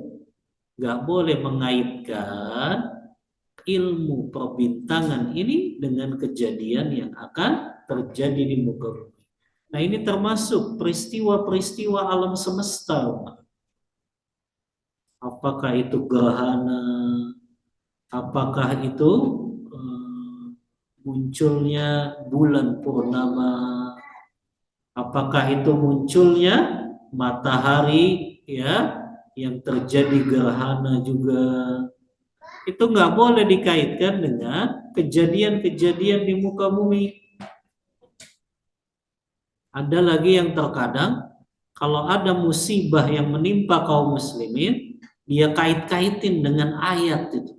nggak boleh mengaitkan ilmu perbintangan ini dengan kejadian yang akan terjadi di muka bumi. Nah, ini termasuk peristiwa-peristiwa alam semesta. Apakah itu gerhana, apakah itu munculnya bulan purnama, apakah itu munculnya matahari ya yang terjadi gerhana juga. Itu nggak boleh dikaitkan dengan kejadian-kejadian di muka bumi. Ada lagi yang terkadang kalau ada musibah yang menimpa kaum muslimin, dia kait-kaitin dengan ayat itu.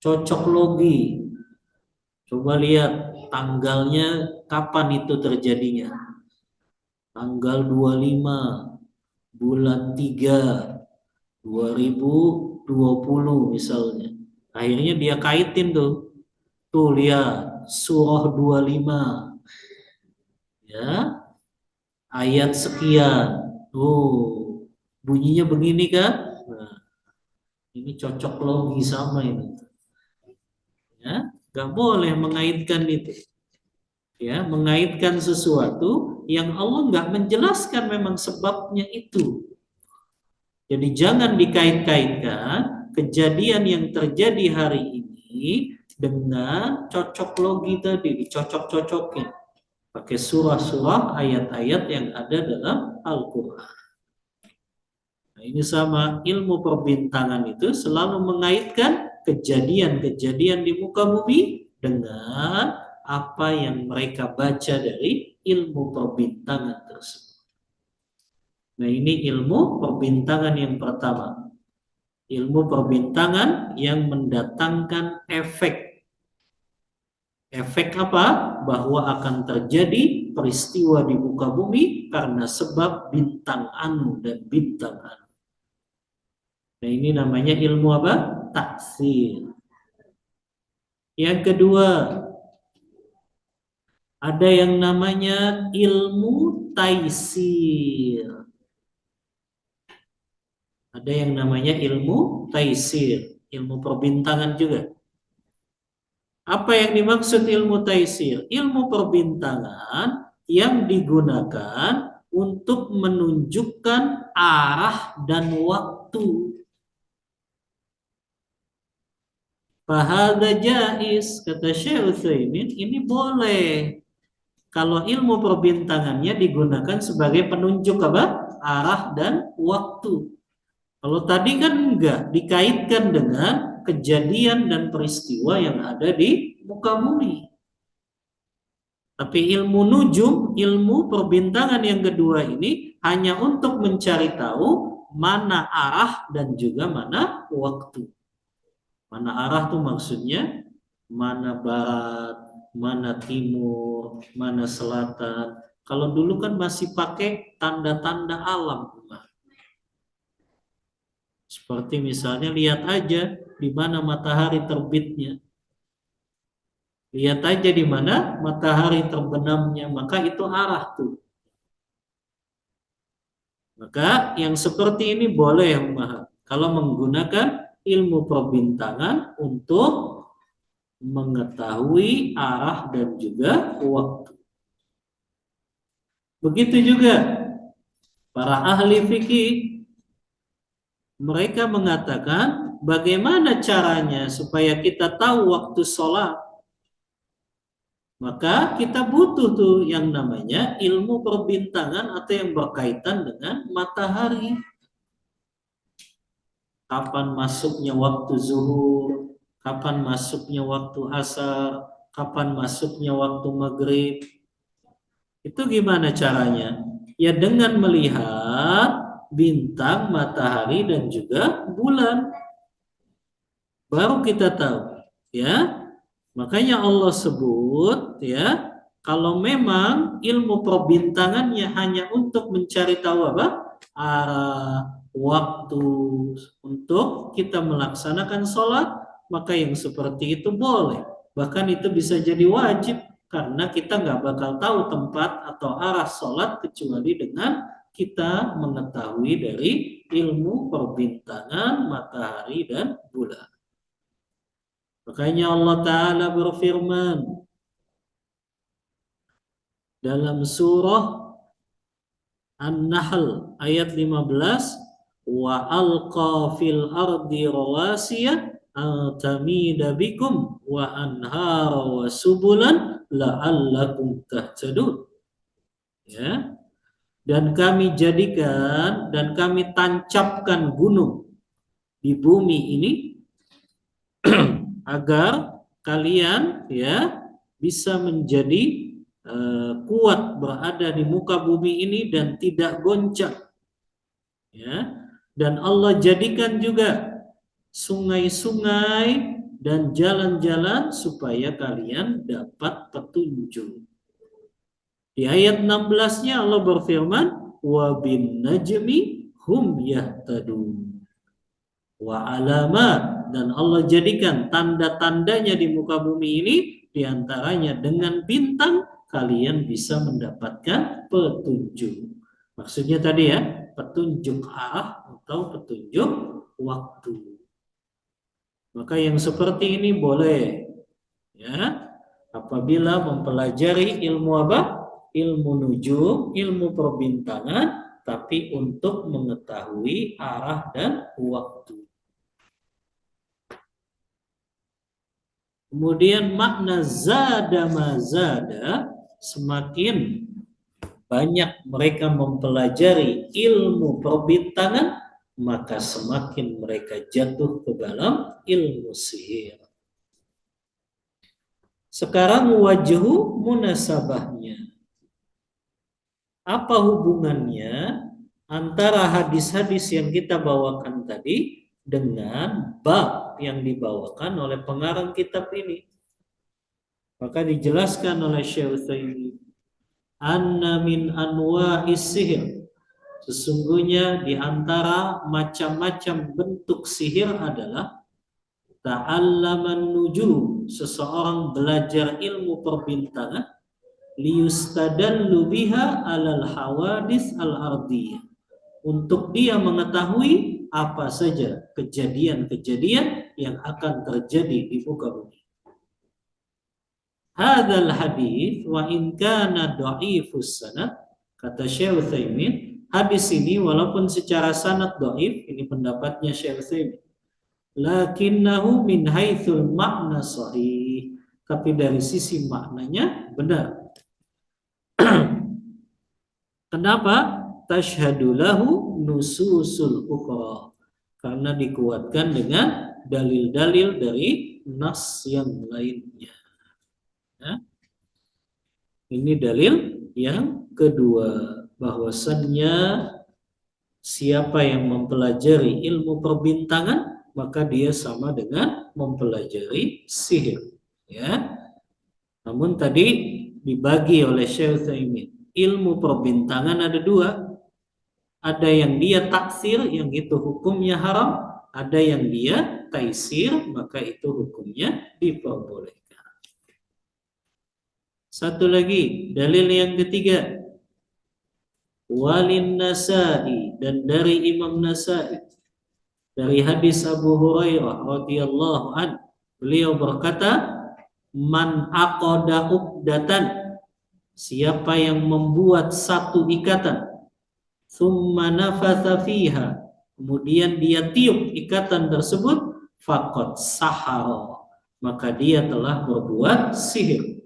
Cocok logi. Coba lihat tanggalnya kapan itu terjadinya. Tanggal 25 bulan 3 2020 misalnya. Akhirnya dia kaitin tuh. Tuh lihat surah 25. Ya. Ayat sekian. Tuh bunyinya begini kan? Nah, ini cocok logi sama ini. Ya, nggak boleh mengaitkan itu. Ya, mengaitkan sesuatu yang Allah nggak menjelaskan memang sebabnya itu. Jadi jangan dikait-kaitkan kejadian yang terjadi hari ini dengan cocok logi tadi, dicocok-cocokin pakai surah-surah ayat-ayat yang ada dalam Al-Quran. Nah, ini sama ilmu perbintangan itu selalu mengaitkan kejadian-kejadian di muka bumi dengan apa yang mereka baca dari ilmu perbintangan tersebut. Nah, ini ilmu perbintangan yang pertama. Ilmu perbintangan yang mendatangkan efek. Efek apa? Bahwa akan terjadi peristiwa di muka bumi karena sebab bintang anu dan bintang anu. Nah, ini namanya ilmu apa? Taksir. Yang kedua, ada yang namanya ilmu taisir. Ada yang namanya ilmu taisir, ilmu perbintangan juga. Apa yang dimaksud ilmu taisir? Ilmu perbintangan yang digunakan untuk menunjukkan arah dan waktu. Fahadha jaiz, kata Syekh Utsaimin, ini boleh kalau ilmu perbintangannya digunakan sebagai penunjuk apa? Arah dan waktu. Kalau tadi kan enggak, dikaitkan dengan kejadian dan peristiwa yang ada di muka bumi. Tapi ilmu nujum, ilmu perbintangan yang kedua ini hanya untuk mencari tahu mana arah dan juga mana waktu. Mana arah tuh maksudnya mana barat, mana timur, mana selatan. Kalau dulu kan masih pakai tanda-tanda alam. Seperti misalnya lihat aja di mana matahari terbitnya. Lihat aja di mana matahari terbenamnya, maka itu arah tuh. Maka yang seperti ini boleh memahami kalau menggunakan ilmu perbintangan untuk mengetahui arah dan juga waktu. Begitu juga para ahli fikih, mereka mengatakan bagaimana caranya supaya kita tahu waktu sholat. Maka kita butuh tuh yang namanya ilmu perbintangan atau yang berkaitan dengan matahari. Kapan masuknya waktu zuhur, kapan masuknya waktu asar, kapan masuknya waktu maghrib. Itu gimana caranya? Ya dengan melihat bintang, matahari dan juga bulan. Baru kita tahu, ya. Makanya Allah sebut, ya, kalau memang ilmu perbintangannya hanya untuk mencari tahu apa? Arah, waktu untuk kita melaksanakan sholat, maka yang seperti itu boleh. Bahkan itu bisa jadi wajib karena kita nggak bakal tahu tempat atau arah sholat kecuali dengan kita mengetahui dari ilmu perbintangan matahari dan bulan. Makanya Allah Ta'ala berfirman dalam surah An-Nahl ayat 15, wa alqa fil ardi rawasiya tamida bikum wa anhara wa subulan la'allakum tahtadun. Ya. Dan kami jadikan dan kami tancapkan gunung di bumi ini agar kalian ya bisa menjadi kuat berada di muka bumi ini dan tidak goncang. Ya. Dan Allah jadikan juga sungai-sungai dan jalan-jalan supaya kalian dapat petunjuk. Di ayat 16-nya Allah berfirman, wa bin najmi hum yahtadun. Wa alamat, dan Allah jadikan tanda-tandanya di muka bumi ini diantaranya dengan bintang kalian bisa mendapatkan petunjuk. Maksudnya tadi ya, petunjuk arah atau petunjuk waktu. Maka yang seperti ini boleh ya apabila mempelajari ilmu apa? Ilmu nujum, ilmu perbintangan, tapi untuk mengetahui arah dan waktu. Kemudian makna zada mazada, semakin banyak mereka mempelajari ilmu perbintangan, maka semakin mereka jatuh ke dalam ilmu sihir. Sekarang wajhu munasabahnya. Apa hubungannya antara hadis-hadis yang kita bawakan tadi dengan bab yang dibawakan oleh pengarang kitab ini? Maka dijelaskan oleh Syekh Utsaimin, anna min anwa'is sihir, sesungguhnya di antara macam-macam bentuk sihir adalah ta'allaman nujum, seseorang belajar ilmu perbintangan, liyustadallu biha alal hawadis al-ardiyah, untuk dia mengetahui apa saja kejadian-kejadian yang akan terjadi di muka bumi. Hadzal hadis wa in kana dha'ifus sanad, Kata Syekh Utsaimin, hadis ini walaupun secara sanad dhaif, ini pendapatnya Syekh Utsaimin, lakinnahu min haitsul makna sahih, tapi dari sisi maknanya benar. Kenapa? Tashhadu lahu nususul ukhra, karena dikuatkan dengan dalil-dalil dari nas yang lainnya. Ya. Ini dalil yang kedua, bahwasannya siapa yang mempelajari ilmu perbintangan maka dia sama dengan mempelajari sihir. Ya. Namun tadi dibagi oleh Syekh Utsaimin, ilmu perbintangan ada dua. Ada yang dia taksir, yang itu hukumnya haram. Ada yang dia taisir, maka itu hukumnya diperbolehkan. Satu lagi, dalil yang ketiga, walin Nasa'i, dan dari Imam Nasa'i, dari hadis Abu Hurairah radhiyallahu an, beliau berkata, man aqada uqdatan, siapa yang membuat satu ikatan, summa nafatha fiha, kemudian dia tiup ikatan tersebut, faqad sahara, maka dia telah berbuat sihir.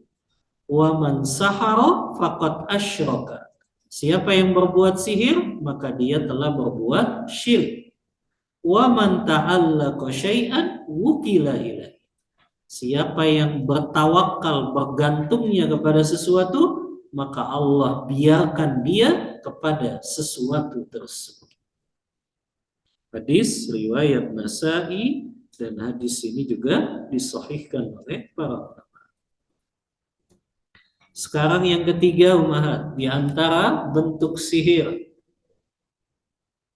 Wa man sahara faqad asyraka, siapa yang berbuat sihir maka dia telah berbuat syirik. Wa man ta'allaqa syai'an wukila ilaihi, siapa yang bertawakal, bergantungnya kepada sesuatu, maka Allah biarkan dia kepada sesuatu tersebut. Hadis riwayat Nasa'i, dan hadis ini juga disahihkan oleh para ulama. Sekarang yang ketiga, ummahat, di antara bentuk sihir,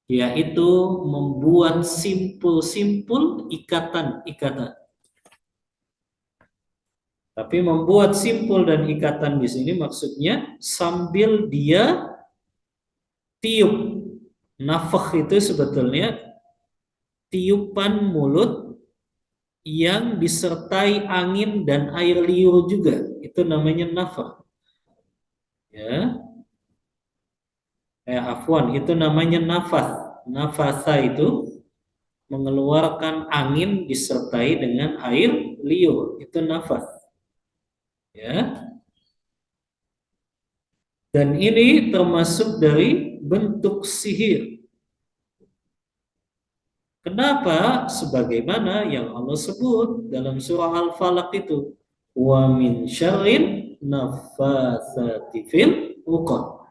yaitu membuat simpul-simpul ikatan-ikatan. Tapi membuat simpul dan ikatan di sini maksudnya sambil dia tiup. Nafakh itu sebetulnya tiupan mulut yang disertai angin dan air liur juga. Itu namanya nafakh. Ya. Afwan, itu namanya nafas. Nafasa itu mengeluarkan angin disertai dengan air liur. Itu nafas. Ya. Dan ini termasuk dari bentuk sihir. Kenapa? Sebagaimana yang Allah sebut dalam surah Al-Falaq itu, wa min syarrin naffatsati fil 'uqad.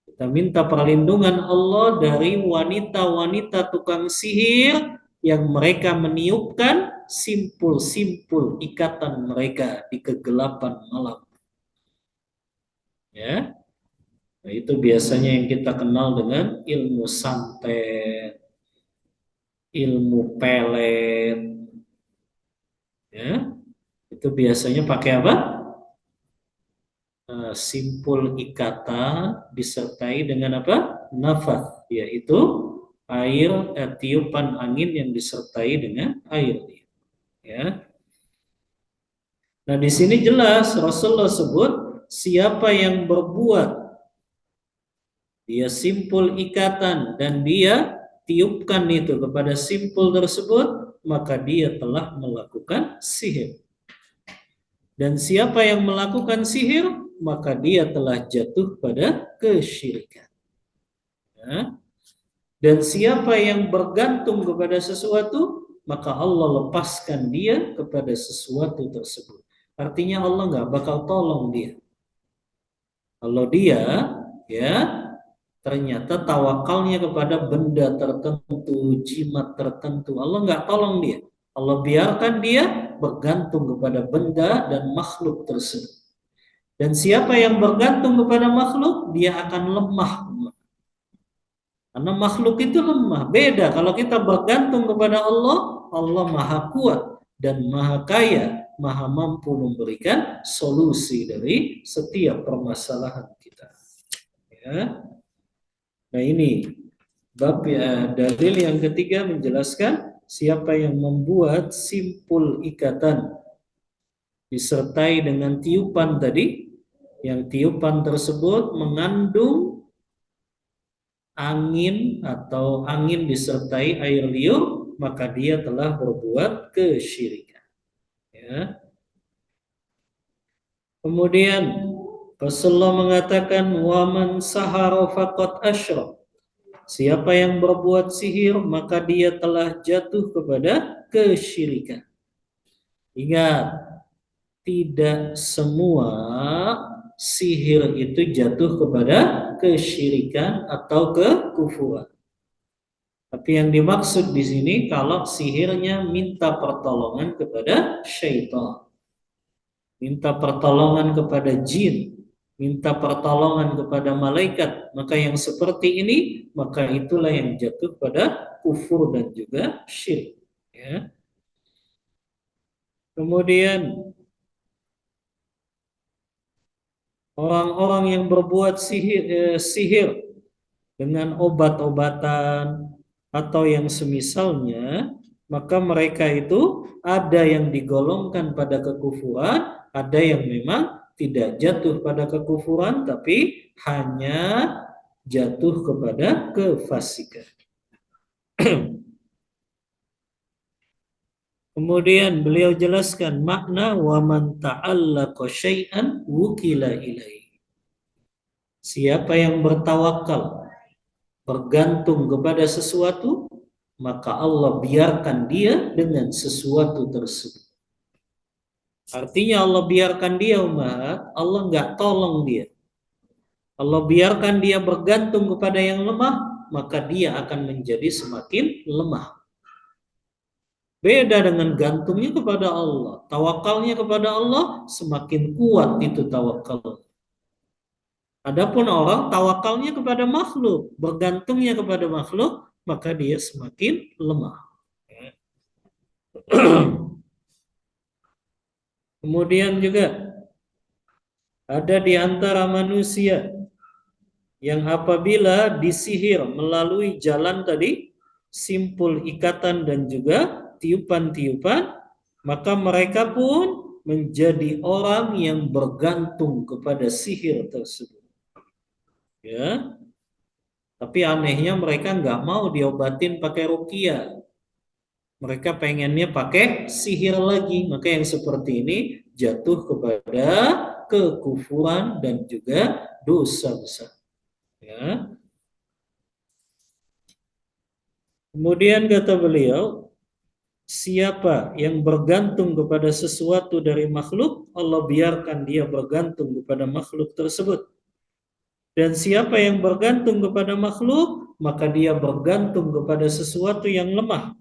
Kita minta perlindungan Allah dari wanita-wanita tukang sihir yang mereka meniupkan simpul-simpul ikatan mereka di kegelapan malam. Ya. Nah, itu biasanya yang kita kenal dengan ilmu santet, ilmu pelet. Ya. Itu biasanya pakai apa? Simpul ikatan disertai dengan apa? Nafas, yaitu air, tiupan angin yang disertai dengan air. Ya. Nah, di sini jelas Rasulullah sebut siapa yang berbuat, dia simpul ikatan dan dia tiupkan itu kepada simpul tersebut, maka dia telah melakukan sihir. Dan siapa yang melakukan sihir, maka dia telah jatuh pada kesyirikan. Ya. Dan siapa yang bergantung kepada sesuatu, maka Allah lepaskan dia kepada sesuatu tersebut. Artinya Allah nggak bakal tolong dia. Kalau dia ya ternyata tawakalnya kepada benda tertentu, jimat tertentu, Allah nggak tolong dia. Allah biarkan dia bergantung kepada benda dan makhluk tersebut. Dan siapa yang bergantung kepada makhluk, dia akan lemah. Karena makhluk itu lemah. Beda kalau kita bergantung kepada Allah, Allah Maha Kuat dan Maha Kaya, Maha mampu memberikan solusi dari setiap permasalahan kita. Ya. Nah, ini bab dalil yang ketiga menjelaskan siapa yang membuat simpul ikatan disertai dengan tiupan tadi, yang tiupan tersebut mengandung angin atau angin disertai air liur, maka dia telah berbuat kesyirikan. Ya. Kemudian Rasulullah mengatakan waman sahara faqad asyrak. Siapa yang berbuat sihir maka dia telah jatuh kepada kesyirikan. Ingat, tidak semua sihir itu jatuh kepada kesyirikan atau kekufuran. Tapi yang dimaksud di sini kalau sihirnya minta pertolongan kepada syaitan, minta pertolongan kepada jin, minta pertolongan kepada malaikat, maka yang seperti ini, maka itulah yang jatuh pada kufur dan juga syirik. Ya. Kemudian orang-orang yang berbuat sihir dengan obat-obatan atau yang semisalnya, maka mereka itu ada yang digolongkan pada kekufuran, ada yang memang tidak jatuh pada kekufuran, tapi hanya jatuh kepada kefasikan. Kemudian beliau jelaskan makna wa man ta'allaqa syai'an wukila ilaihi. Siapa yang bertawakal, bergantung kepada sesuatu, maka Allah biarkan dia dengan sesuatu tersebut. Artinya Allah biarkan dia umat, Allah nggak tolong dia. Allah biarkan dia bergantung kepada yang lemah, maka dia akan menjadi semakin lemah. Beda dengan gantungnya kepada Allah, tawakalnya kepada Allah, semakin kuat itu tawakal. Adapun orang tawakalnya kepada makhluk, bergantungnya kepada makhluk, maka dia semakin lemah. Kemudian juga ada di antara manusia yang apabila disihir melalui jalan tadi, simpul ikatan dan juga tiupan-tiupan, maka mereka pun menjadi orang yang bergantung kepada sihir tersebut. Ya, tapi anehnya mereka nggak mau diobatin pakai ruqyah. Mereka pengennya pakai sihir lagi. Maka yang seperti ini jatuh kepada kekufuran dan juga dosa besar. Ya. Kemudian kata beliau, siapa yang bergantung kepada sesuatu dari makhluk, Allah biarkan dia bergantung kepada makhluk tersebut. Dan siapa yang bergantung kepada makhluk, maka dia bergantung kepada sesuatu yang lemah.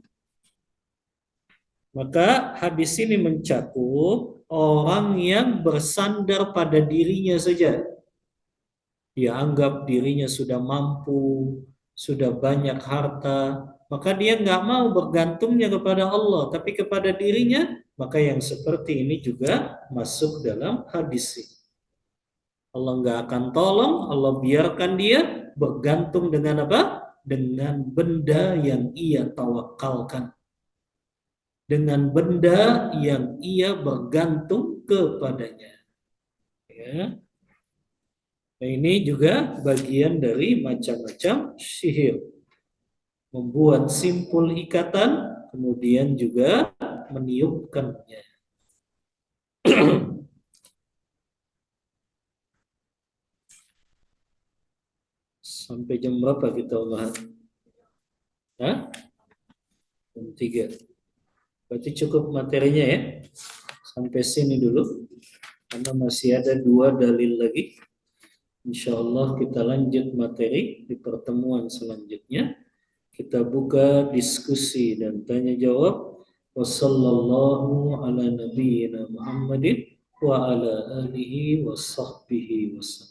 Maka hadis ini mencakup orang yang bersandar pada dirinya saja. Dia anggap dirinya sudah mampu, sudah banyak harta, maka dia nggak mau bergantungnya kepada Allah, tapi kepada dirinya, maka yang seperti ini juga masuk dalam hadis ini. Allah nggak akan tolong, Allah biarkan dia bergantung dengan apa? Dengan benda yang ia tawakalkan. Dengan benda yang ia bergantung kepadanya. Ya. Nah, ini juga bagian dari macam-macam sihir. Membuat simpul ikatan, kemudian juga meniupkannya. Sampai jam berapa kita bahas? Hah? Jam 3. Berarti cukup materinya ya. Sampai sini dulu. Karena masih ada 2 dalil lagi. Insya Allah kita lanjut materi di pertemuan selanjutnya. Kita buka diskusi dan tanya jawab. Wassallallahu ala nabiyyina Muhammadin wa ala alihi wa sahbihi wasallam.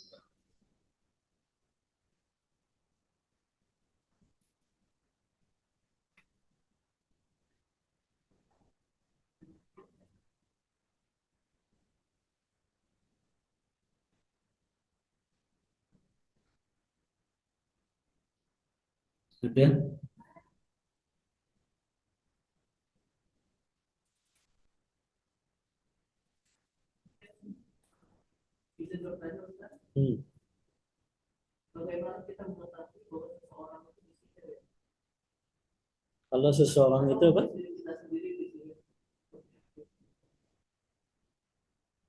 Sudah? Hmm. Kalau seseorang itu apa?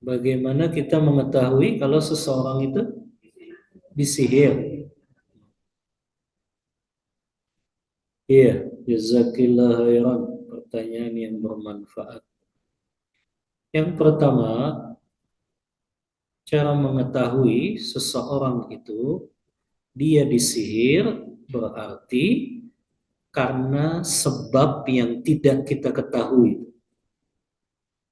Bagaimana kita mengetahui kalau seseorang itu disihir? Iya, jazakillah khairan. Pertanyaan yang bermanfaat. Yang pertama, cara mengetahui seseorang itu dia disihir berarti karena sebab yang tidak kita ketahui.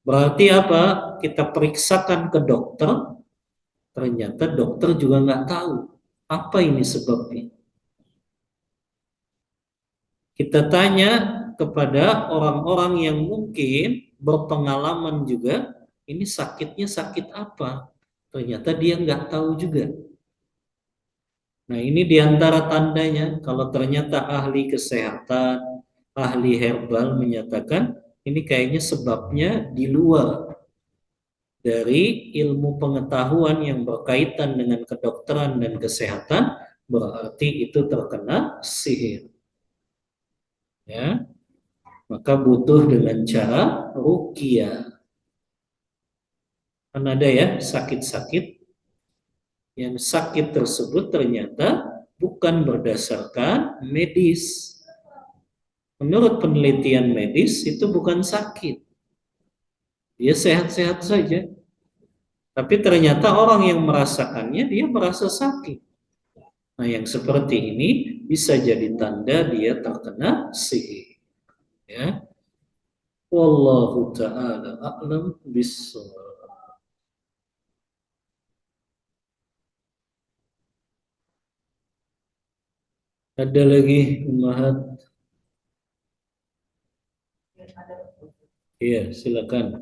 Berarti apa? Kita periksakan ke dokter, ternyata dokter juga nggak tahu apa ini sebabnya. Kita tanya kepada orang-orang yang mungkin berpengalaman juga, ini sakitnya sakit apa? Ternyata dia nggak tahu juga. Nah, ini diantara tandanya kalau ternyata ahli kesehatan, ahli herbal menyatakan ini kayaknya sebabnya di luar dari ilmu pengetahuan yang berkaitan dengan kedokteran dan kesehatan, berarti itu terkena sihir. Ya, maka butuh dengan cara ruqyah. Kan ada ya sakit-sakit yang sakit tersebut ternyata bukan berdasarkan medis. Menurut penelitian medis itu bukan sakit. Dia sehat-sehat saja. Tapi ternyata orang yang merasakannya dia merasa sakit. Nah, yang seperti ini bisa jadi tanda dia terkena sihir. Ya. Wallahu taala a'lam bissawab. Ada lagi Mahat? Iya, silakan.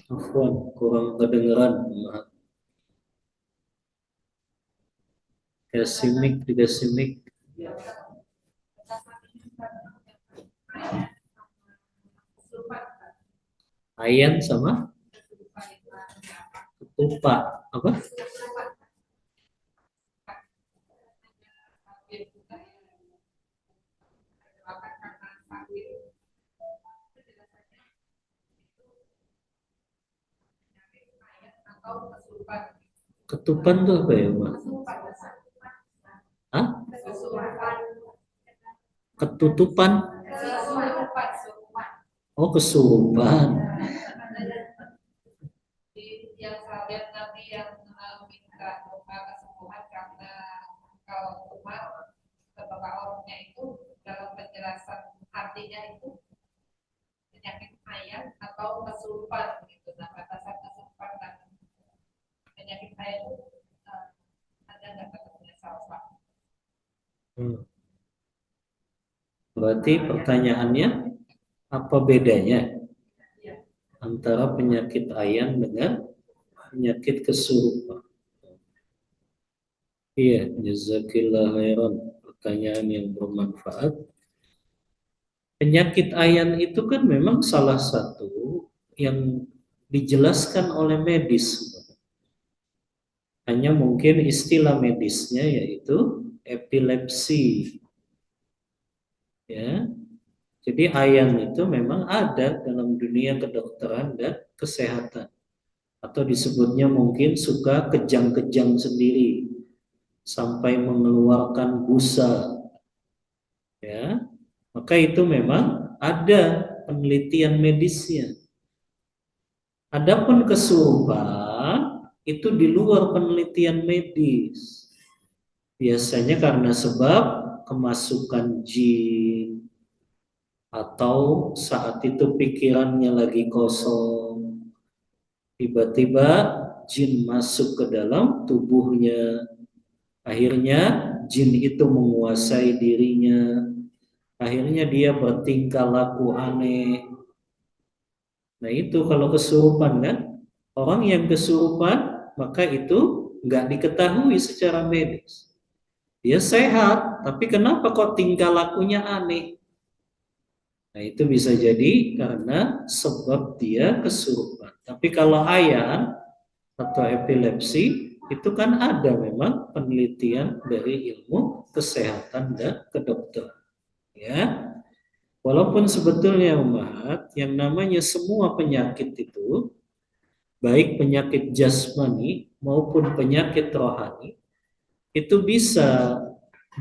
Afwan, kurang kedengeran. Mahat. Kasih mic, dikasih mic. Ayan sama ketupat. Apa? Ketupan tuh apa ya, Mbak? Hah? Ketutupan? Oh, kesurupan. Yang saya lihat nanti yang minta doa kesembuhan karena kalau umat beberapa orangnya itu dalam penjelasan artinya itu penyakit ayam atau kesurupan gitu. Nah, batasan kesurupan dan penyakit ayam itu ada nggak ketemu salah. Hmm. Berarti pertanyaannya apa bedanya antara penyakit ayan dengan penyakit kesurupan? Iya, jazakillah khairan. Pertanyaan yang bermanfaat. Penyakit ayan itu kan memang salah satu yang dijelaskan oleh medis. Hanya mungkin istilah medisnya yaitu epilepsi. Ya, jadi ayan itu memang ada dalam dunia kedokteran dan kesehatan. Atau disebutnya mungkin suka kejang-kejang sendiri sampai mengeluarkan busa. Ya, maka itu memang ada penelitian medisnya. Adapun kesurupan itu di luar penelitian medis. Biasanya karena sebab kemasukan jin atau saat itu pikirannya lagi kosong, tiba-tiba jin masuk ke dalam tubuhnya. Akhirnya jin itu menguasai dirinya. Akhirnya dia bertingkah laku aneh. Nah, itu kalau kesurupan kan, orang yang kesurupan maka itu nggak diketahui secara medis. Dia sehat, tapi kenapa kok tingkah lakunya aneh? Nah, itu bisa jadi karena sebab dia kesurupan. Tapi kalau ayan atau epilepsi, itu kan ada memang penelitian dari ilmu kesehatan dan kedokteran. Ya, walaupun sebetulnya umat yang namanya semua penyakit itu, baik penyakit jasmani maupun penyakit rohani, itu bisa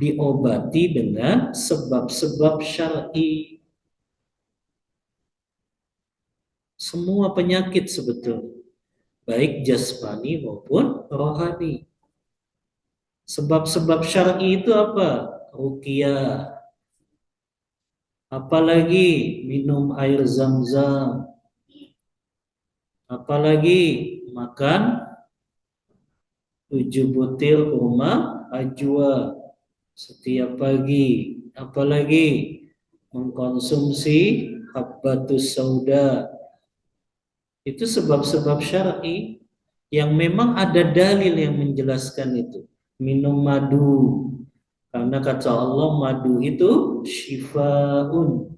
diobati dengan sebab-sebab syar'i. Semua penyakit sebetulnya, baik jasmani maupun rohani. Sebab-sebab syar'i itu apa? Ruqyah, apalagi minum air zam-zam, apalagi makan 7 butir kurma ajwa setiap pagi, apalagi mengkonsumsi habbatus sauda. Itu sebab-sebab syar'i yang memang ada dalil yang menjelaskan itu. Minum madu, karena kata Allah madu itu syifaun,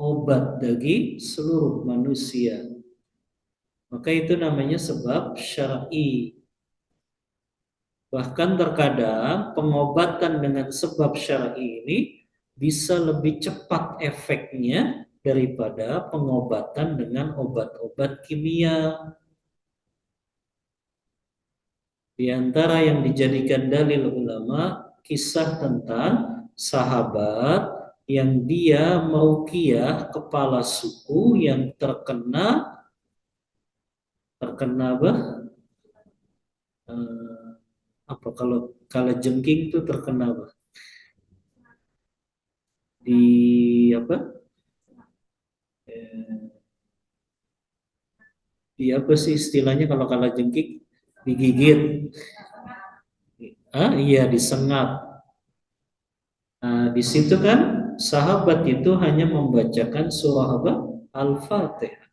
obat bagi seluruh manusia. Maka itu namanya sebab syar'i. Bahkan terkadang pengobatan dengan sebab syar'i ini bisa lebih cepat efeknya daripada pengobatan dengan obat-obat kimia. Di antara yang dijadikan dalil ulama, kisah tentang sahabat yang dia meruqyah kepala suku yang terkena apa? Eh, apa kalau kala jengking itu terkena apa? Di apa? Eh, di apa sih istilahnya kalau kala jengking? Digigit. Ah, iya disengat. Nah, di situ kan sahabat itu hanya membacakan surah apa? Al-Fatihah.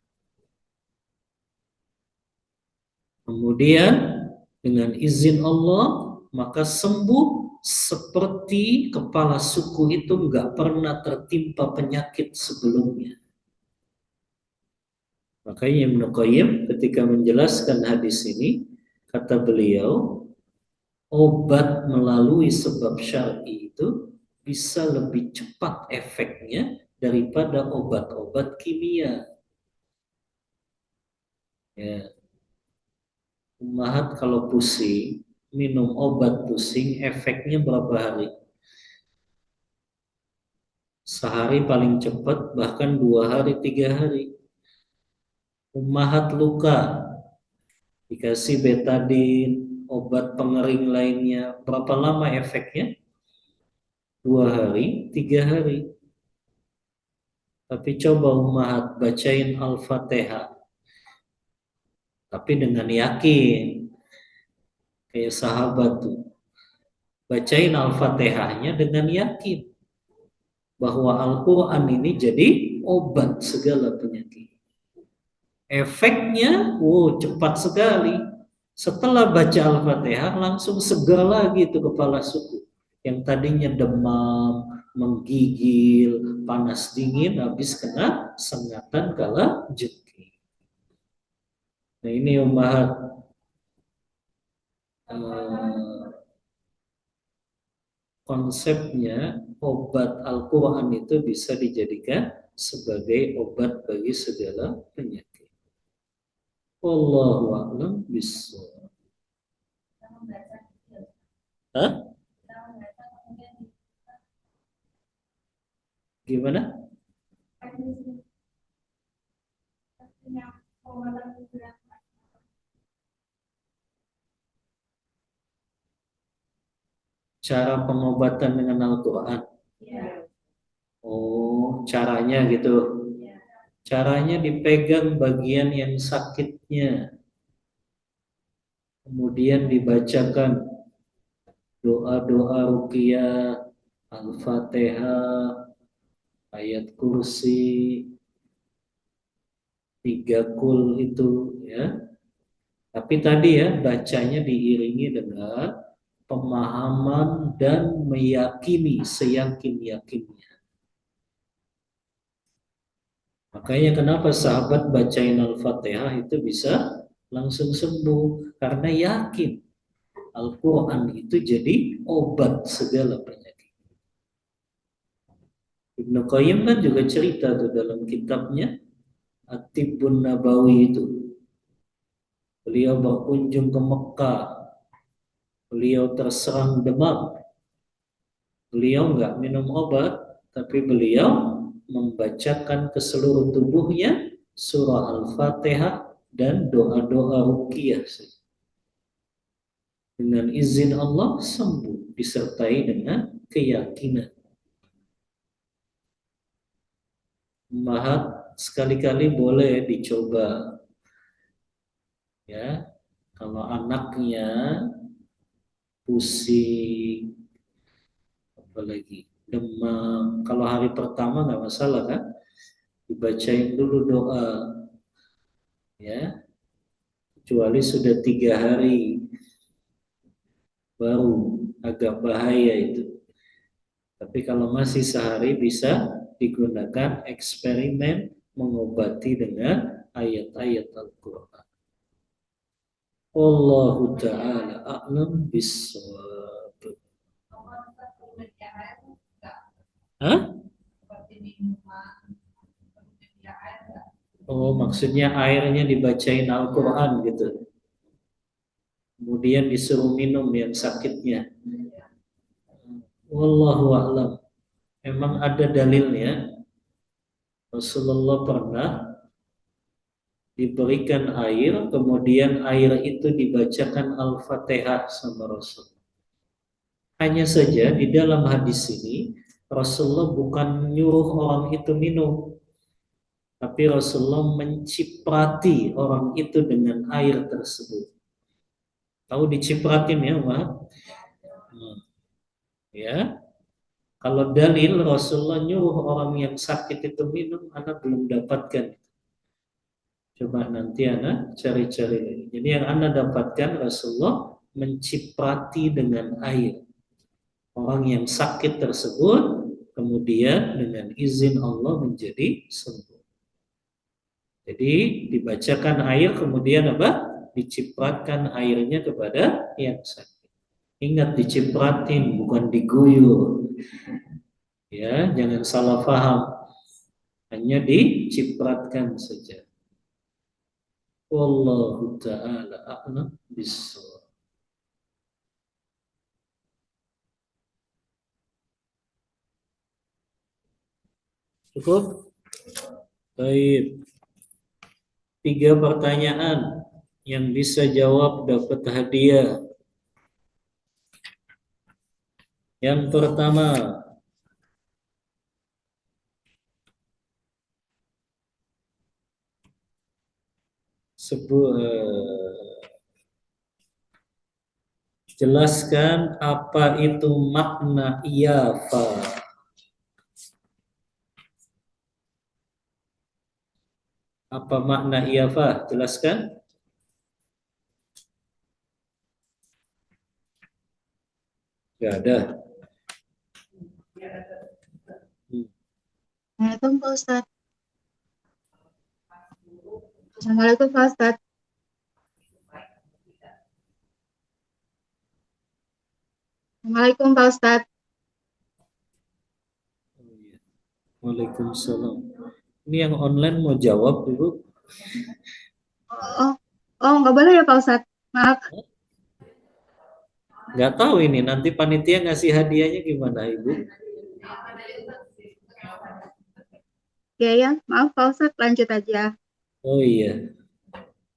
Kemudian dengan izin Allah maka sembuh seperti kepala suku itu nggak pernah tertimpa penyakit sebelumnya. Makanya Ibnu Qayyim ketika menjelaskan hadis ini kata beliau obat melalui sebab syar'i itu bisa lebih cepat efeknya daripada obat-obat kimia. Ya, Ummahat kalau pusing, minum obat pusing, efeknya berapa hari? Sehari paling cepat, bahkan 2 hari, 3 hari. Ummahat luka, dikasih betadin, obat pengering lainnya, berapa lama efeknya? 2 hari, 3 hari. Tapi coba ummahat bacain Al-Fatihah, tapi dengan yakin, kayak sahabat tuh. Bacain Al-Fatihahnya dengan yakin bahwa Al-Quran ini jadi obat segala penyakit. Efeknya, cepat sekali. Setelah baca Al-Fatihah, langsung segar lagi itu kepala suku. Yang tadinya demam, menggigil, panas dingin, habis kena sengatan kala jengking. Nah ini ummahat konsepnya obat Al-Quran itu bisa dijadikan sebagai obat bagi segala penyakit. Wallahu a'lam bishawab. Hah? Gimana? Cara pengobatan dengan Al-Quran. Oh, caranya gitu. Caranya dipegang bagian yang sakitnya. Kemudian dibacakan doa-doa ruqyah, Al-Fatihah, ayat kursi, 3 kul itu ya. Tapi tadi ya, bacanya diiringi dengan pemahaman dan meyakini seyakin-yakinnya. Makanya kenapa sahabat bacain Al-Fatihah itu bisa langsung sembuh. Karena yakin Al-Quran itu jadi obat segala penyakit. Ibnu Qayyim kan juga cerita tuh dalam kitabnya At-Tibbun Nabawi itu. Beliau berkunjung ke Mekah. Beliau terserang demam. Beliau nggak minum obat, tapi beliau membacakan ke seluruh tubuhnya surah Al-Fatihah dan doa-doa ruqyah. Dengan izin Allah sembuh disertai dengan keyakinan. Mahat sekali-kali boleh dicoba ya. Kalau anaknya pusing apalagi demam, kalau hari pertama nggak masalah kan, dibacain dulu doa ya, kecuali sudah 3 hari baru agak bahaya itu. Tapi kalau masih sehari bisa digunakan eksperimen mengobati dengan ayat-ayat Al-Quran. Allahu Ta'ala a'lam bissawab. Hah? Oh, maksudnya airnya dibacain Al-Quran gitu. Kemudian disuruh minum yang sakitnya. Wallahu a'lam. Memang ada dalilnya. Rasulullah pernah diberikan air, kemudian air itu dibacakan Al-Fatihah sama Rasul. Hanya saja di dalam hadis ini, Rasulullah bukan nyuruh orang itu minum, tapi Rasulullah menciprati orang itu dengan air tersebut. Tahu dicipratin ya, Pak? Ya, kalau dalil Rasulullah nyuruh orang yang sakit itu minum, anak belum dapatkan. Coba nanti anak cari-cari lagi. Jadi yang anak dapatkan Rasulullah menciprati dengan air orang yang sakit tersebut, kemudian dengan izin Allah menjadi sembuh. Jadi dibacakan air, kemudian apa? Dicipratkan airnya kepada yang sakit. Ingat dicipratin, bukan diguyur. Ya, jangan salah paham. Hanya dicipratkan saja. Wallahu ta'ala a'lam bissawab. Cukup? Baik. 3 pertanyaan yang bisa jawab dapat hadiah. Yang pertama, jelaskan apa itu makna iyafa. Apa makna iyafa? Jelaskan. Gak ada. Assalamualaikum Pak Ustadz. Assalamualaikum Pak Ustadz. Assalamualaikum Pak Ustadz. Waalaikumsalam. Ini yang online mau jawab dulu. Oh, nggak boleh ya Pak Ustadz. Maaf. Nggak tahu ini nanti panitia ngasih hadiahnya gimana Ibu? Ya, maaf Pak Ustadz, lanjut aja. Oh iya,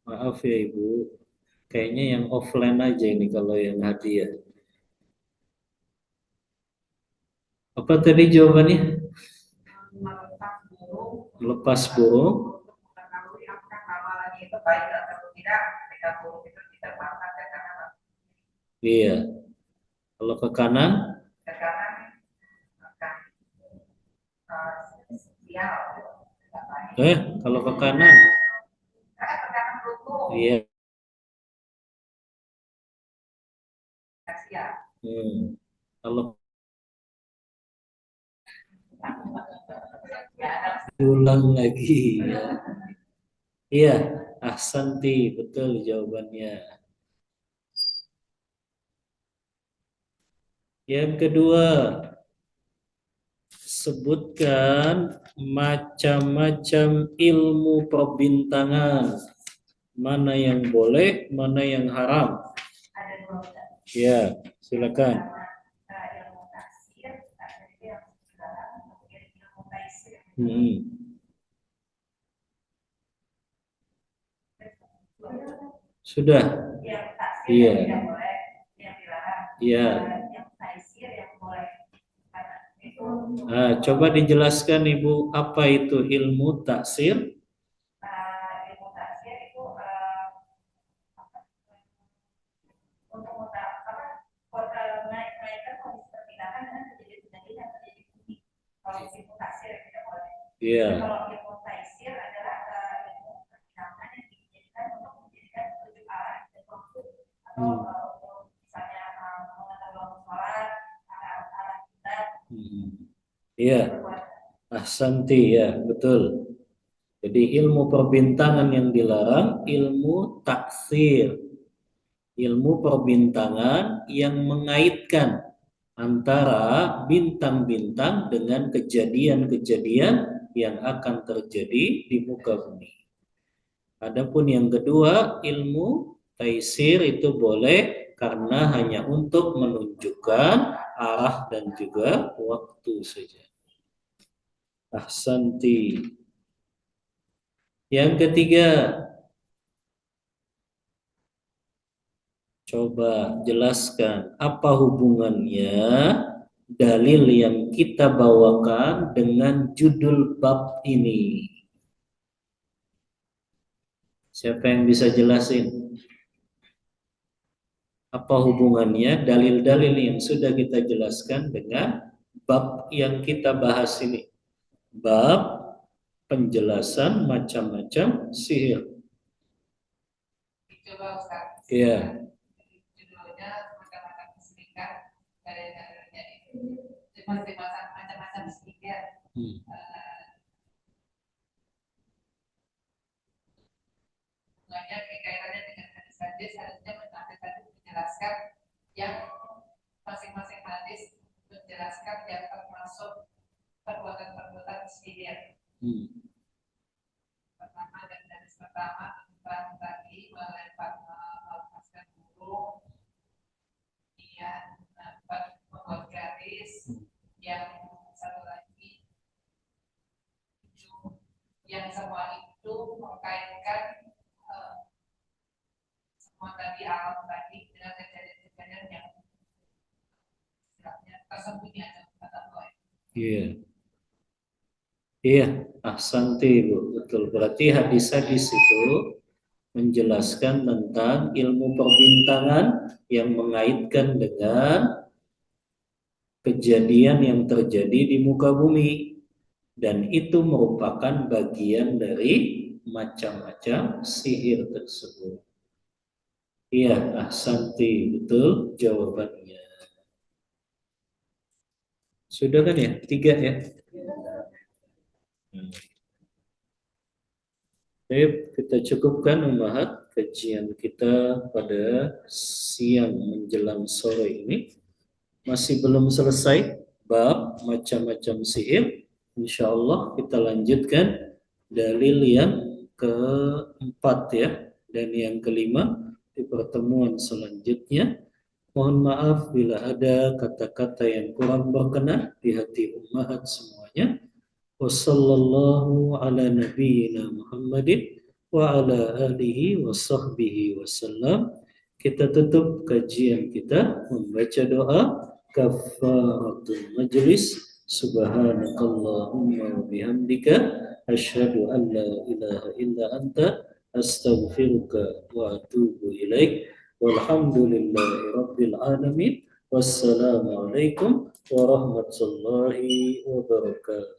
maaf ya Ibu. Kayaknya yang offline aja ini kalau yang hadiah. Apa tadi jawabannya? Lepas burung. Iya. Kalau ke kanan? Kalau ke kanan? Iya. Kalau ulang lagi ya. Iya, ahsanti, betul jawabannya. Yang kedua, sebutkan macam-macam ilmu perbintangan. Mana yang boleh, mana yang haram. Ya, silakan. Sudah. Iya. Iya. Coba dijelaskan Ibu, apa itu ilmu taksir? Ilmu taksir itu untuk naikkan kondisi perpindahan dengan kejadian-kejadian yang terjadi di bumi. Kalau ilmu taksir tidak boleh. Iya. Kalau ilmu taksir adalah ilmu perpindahan yang dijadikan untuk menjadikan tujuh arah dan waktu atau misalnya mengenal waktu sholat, arah kita. Iya. Ahsanti, ya, betul. Jadi ilmu perbintangan yang dilarang, ilmu taksir. Ilmu perbintangan yang mengaitkan antara bintang-bintang dengan kejadian-kejadian yang akan terjadi di muka bumi. Adapun yang kedua, ilmu taisir itu boleh karena hanya untuk menunjukkan arah dan juga waktu saja. Ahsanti. Yang ketiga, coba jelaskan apa hubungannya dalil yang kita bawakan dengan judul bab ini. Siapa yang bisa jelasin? Apa hubungannya dalil-dalil yang sudah kita jelaskan dengan bab yang kita bahas ini? Bab penjelasan macam-macam sihir. Coba Ustaz. Iya. Judulnya macam-macam sihir dari dalilnya itu macam-macam sihir. Banyak kaitannya dengan hadis-hadis, harusnya menjelaskan yang masing-masing hadis menjelaskan yang termasuk perbuatan-perbuatan sihir. Pertama, dan hadis pertama tentang tadi melepaskan burung, kemudian membuat garis, yang satu lagi yang semua itu mengkaitkan semua tadi alam tadi dengan kejadian-kejadian yang tersembunyi aja kata Tuhan. Iya. Iya, ahsanti Bu, betul. Berarti hadis-hadis itu menjelaskan tentang ilmu perbintangan yang mengaitkan dengan kejadian yang terjadi di muka bumi. Dan itu merupakan bagian dari macam-macam sihir tersebut. Iya, ahsanti, betul jawabannya. Sudah kan ya? 3 ya? Baik, kita cukupkan ummahat kajian kita pada siang menjelang sore ini. Masih belum selesai bab macam-macam sihir. Insya Allah kita lanjutkan dalil yang keempat ya, dan yang kelima di pertemuan selanjutnya. Mohon maaf bila ada kata-kata yang kurang berkenan di hati ummahat semuanya. Wassallallahu ala nabiyyina Muhammadin wa ala alihi wa sahbihi wasallam. Kita tutup kajian kita membaca doa kafaratul majlis. Subhanakallahumma wa bihamdika asyhadu an la ilaha illa anta astaghfiruka wa atubu ilaik. Walhamdulillahi rabbil alamin. Wassalamualaikum warahmatullahi wabarakatuh.